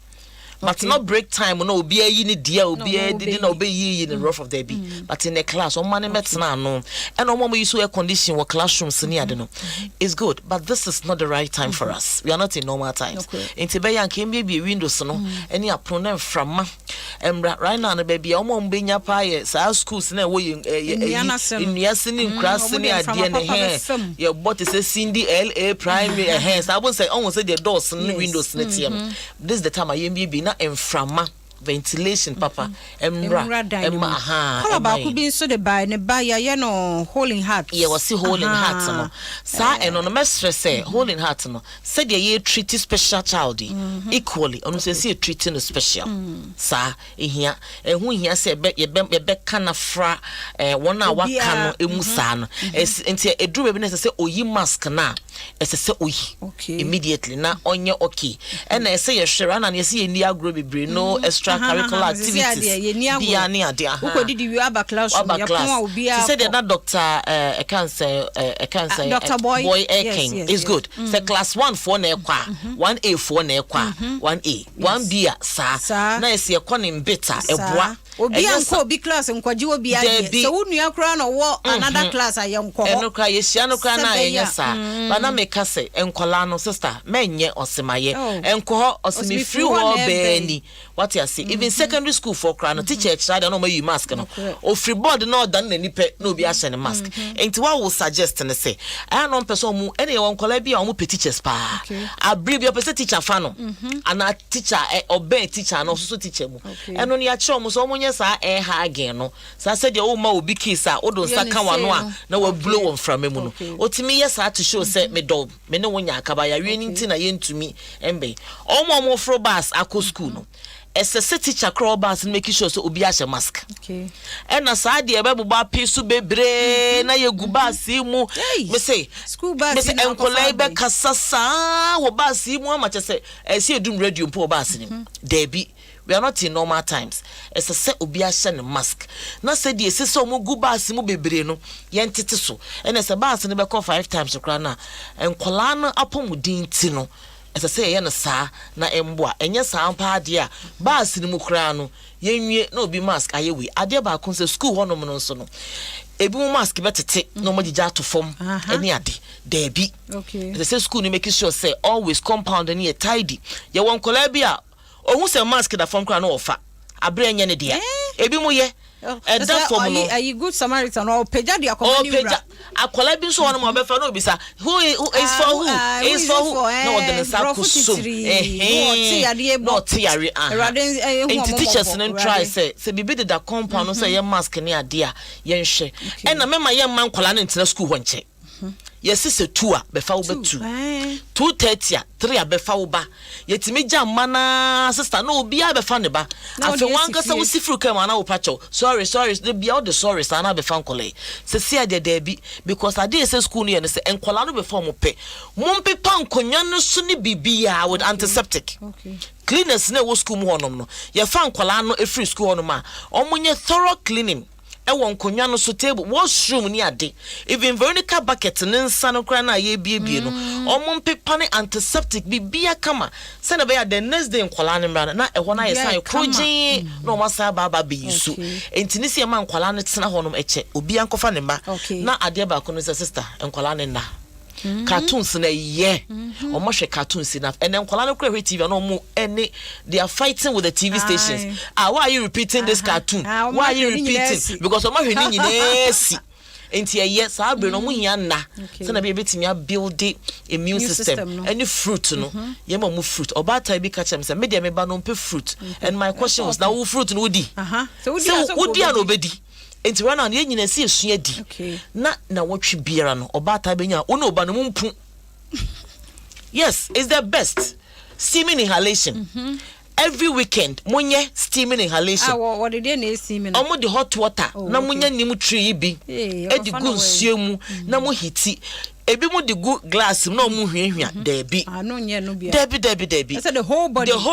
S4: but not break time no obi ayi ni dia obi did na obi yi in the rough of the be but in the class on man metina no and on use air condition or classrooms ni ade no is good but this is not the right time for us we are not in normal times into be yan can be windows no any apron from right now na baby omo mbenya pa ye sa schools na wo in yasini class ni ade na here your bot is Cindy LA primary hands I won't say almost say the doors and windows na tiem this is the time I be na enframa ventilation papa emra
S3: kola ba ku bin so de by ne ba ya no holding heart
S4: ye was holding heart no sa eno no mestre say holding heart no say de ye treat special child equally onu say treating no special sa ehia ehu hia say ye be kana fra won a waka no emu sa no enti eduru be na say oyi mask na say oyi immediately na onye okay and na say ye hwera na ye say ni agro bebre no extra curricular activities bia ni ade aha
S3: uko didi wi aba class ya pon obi a
S4: say that doctor Dr. Boy King is good say class 1 for na ekwa 1A for na ekwa 1A 1B sa na ese ekọ ne mbeta eboa
S3: obi anko obi class nkwaji obi aye so unua kra no wo another class aye nko
S4: eno kra ye hia no kra na aye sa ba na meka se enkola no sister menye osemaye enko osimi free ho be what you say even secondary school for kra no teacher try no ma you mask no o free board no dan na nipe no obi a hye ne mask enti wa will suggest ne say I no person mu ene ye wonkola bia o mu teachers pa abri bia person teacher fa no ana teacher obey teacher no so teacher mu eno ne ya kire mo so mo sa ha again no sa said the ma obi kiss a odo nsa ka wano a na wa blow on from mu no otimi yes to show say me do me ne wonya akaba ya wi ni nti na ye ntumi embe omo fro bus akọ school no esse teacher crawl bus make sure so obi a hye mask and na sa de be buba pisu bebre na ye gubas mu me say
S3: school bus
S4: me say enkola be kasasa wo bus mu ama che say ese edum radio mpo bus ni there be we are not in normal times ese se obi a hye ne mask na se de ese so mu gubas mu bebre no ye ntete so and ese bus ne be call 5 times kra na enkola no apomudin ti no esa say ye no saa na emboa enye saa mpa ade a bus ni mu kra no yenwie na obi mask ayewe ade ba kon say school honom no nso no ebi mu mask betete no mo gija to form any ade there be okay they say school ni make sure say always compound any tidy ye won kola bi a ohun say mask da form kra no ofa abre enye ne de ebi mu ye that form no
S3: are you good Samaritan or peja de akola
S4: akola bi so wono mo be fa no obi sa who is for who is for who no the sa kusum no tiare in teachers no try say bibi de da compound no say ye mask ne ade a ye nhwe e na mema ye man kola no ntina school ho nche yes is a 2 a befa wo ba 2 2:30 3 a befa wo ba yetimi jam mana sister no obi a befa ne ba afi wan kasa wo sifru kam ana wo pacho sorry the bia all the sorry sana befa nkole se sia de bi because ade say school no ye say enkola no befa mo pe pa nkonya no so ne bibia with antiseptic okay cleaners na wo school mo honom no ye fa nkola no e free school honom a omunye thorough cleaning e won konwa no so table washroom ni ade even Veronica bucket ne nsa no kra na ye biebie no omon pepa ne antiseptic bibia kama se na be ya the next day nkwala ne mra na e ho na ye san krojin na o masa baba be yisu entini se ma nkwala ne tena honom eche obi ankofa ne ma na ade ba ko no sister nkwala ne na cartoons na ye omo hwe cartoons na and then nkwala no kra TV na omo any they are fighting with the TV stations why are you repeating this cartoon why are you repeating because omo hwe ni nyina si enti ye sa abre no mo hia na se na be betimi a build immune system any fruit no ye ma mo fruit obata bi ka chem se me de me ba no mpe fruit and my question was now fruit no udi so udi an obedi enti wana na nyina si esua di na wotwe biara no obata benya wo na oba no mpu yes is the best steaming inhalation every weekend munye steaming inhalation
S3: what did they steaming
S4: omo the hot water na munye nim tree bi e di gu nsuo mu na mo hiti ebi mu di gu glass na omo hwehwea there be
S3: no nye no bia
S4: there be
S3: the whole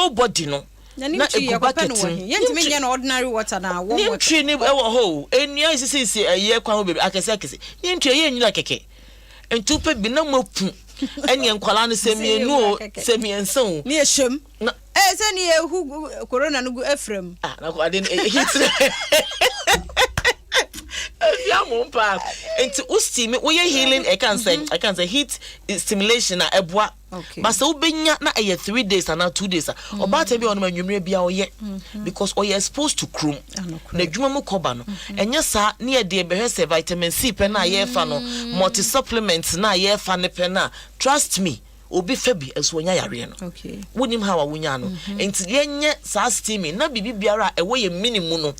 S3: body
S4: no
S3: na ekuba no yentime nya na ordinary water na warm water
S4: tree ni e wo ho enia isisi eye kwa ho bebi akese ni ntwe ye nyina keke entupe bi na mapu eni enkwala no semienu o semienson
S3: ni ehwem se ni ehu corona no gu efrem
S4: na ko ade hit ya mompa enti ustimi wo ye healing I can say heat stimulation na eboa but so benya na 3 days and 2 days obata bi on manwumre bia oye because oye exposed to chrome na dwuma mu koba no enya sa na ye de behwese vitamin C pe na ye fa no multi supplements na ye fa ne pe na trust me obi fabi esonya yare no okay wonim ha wa wonya no enti yenye sa steaming na bibi biara ewo ye minimum no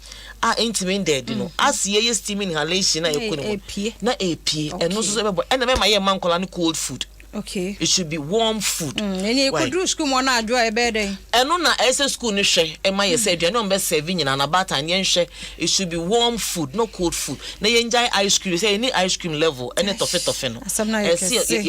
S4: intime dead no as ye steaming inhalation na ekono na epie eno so bebo ena me ma ye mankola no cold food
S3: okay
S4: it should be warm food
S3: eni ekudru school mo na adwo ebede
S4: eno na ese school ni hwe e ma ye say aduane on be serve nyina na bata nye hwe it should be warm food no cold food na ye enjoy ice cream say any ice cream level any tofe no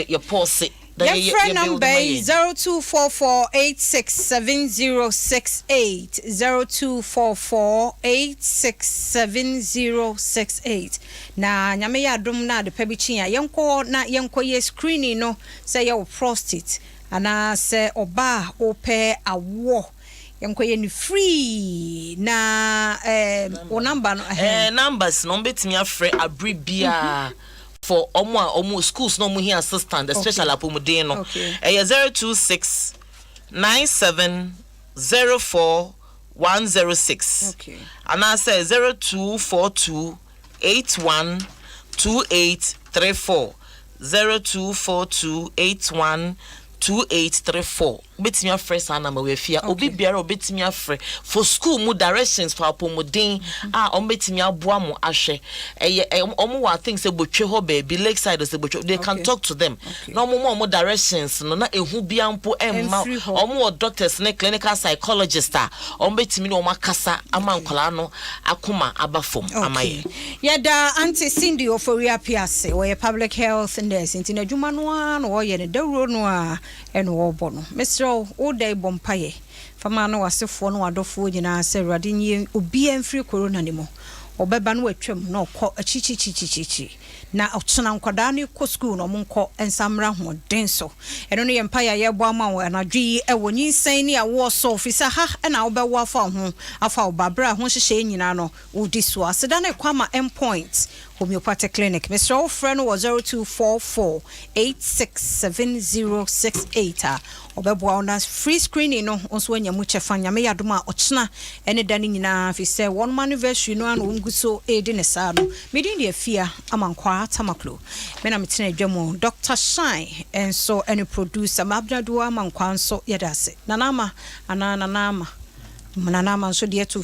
S4: your pause
S3: your friend number is 0244867068 0244867068 na nyame ya adom na de pabichi ya yenko ye screening no say your prostate ana say oba ope awo yenko ye ni free na o number no
S4: numbers no betimi afre abribia for omo schools no mo here assistant especially apomodin no 026 9704 106 okay and I say 0242 81 2834 0242 81 2834 betimi afre sana ma we fia obi biara obetimi afre for school mu directions for apomodin betimi aboa mo ahwe omo wa things say botwe ho baby lakeside say botwe they can talk to them na omo directions no na ehu bia mpo emma omo doctors ne clinical psychologists betimi no makasa amankola no akoma abafom amaye
S3: yeda auntie Cindy Oforia Piase we public health nurse intina dwuma no no ye ne dawro no a eno obo no Mr. O day bompaye fama no wasefo no adofo nyina se rade nye obi amfiri corona ni mo obeba no atwam na okọ achichichichichi na otena nkwadaa ne kɔ school no monkɔ ensamra hoden so eno no yempa ya yebo ama wo anadwi ewo Nyinsen Ne Awoɔ so ofisa ha na wobɛwo afa ho afa obabra ho hyehyɛ nyina no udi so aseda na kwama endpoint homeopathic clinic Mr. Ofreno was 0244867068 obeboa ona free screening no onso anya mu chefa nyame yadom a ochena ene dane nyina fi se one anniversary no an wonguso edi ne sa no medin de afia amankwa tamaklo me na metena adwamo Dr. Shine enso any producer mabdadu amankwa nso yedase nanama nso de to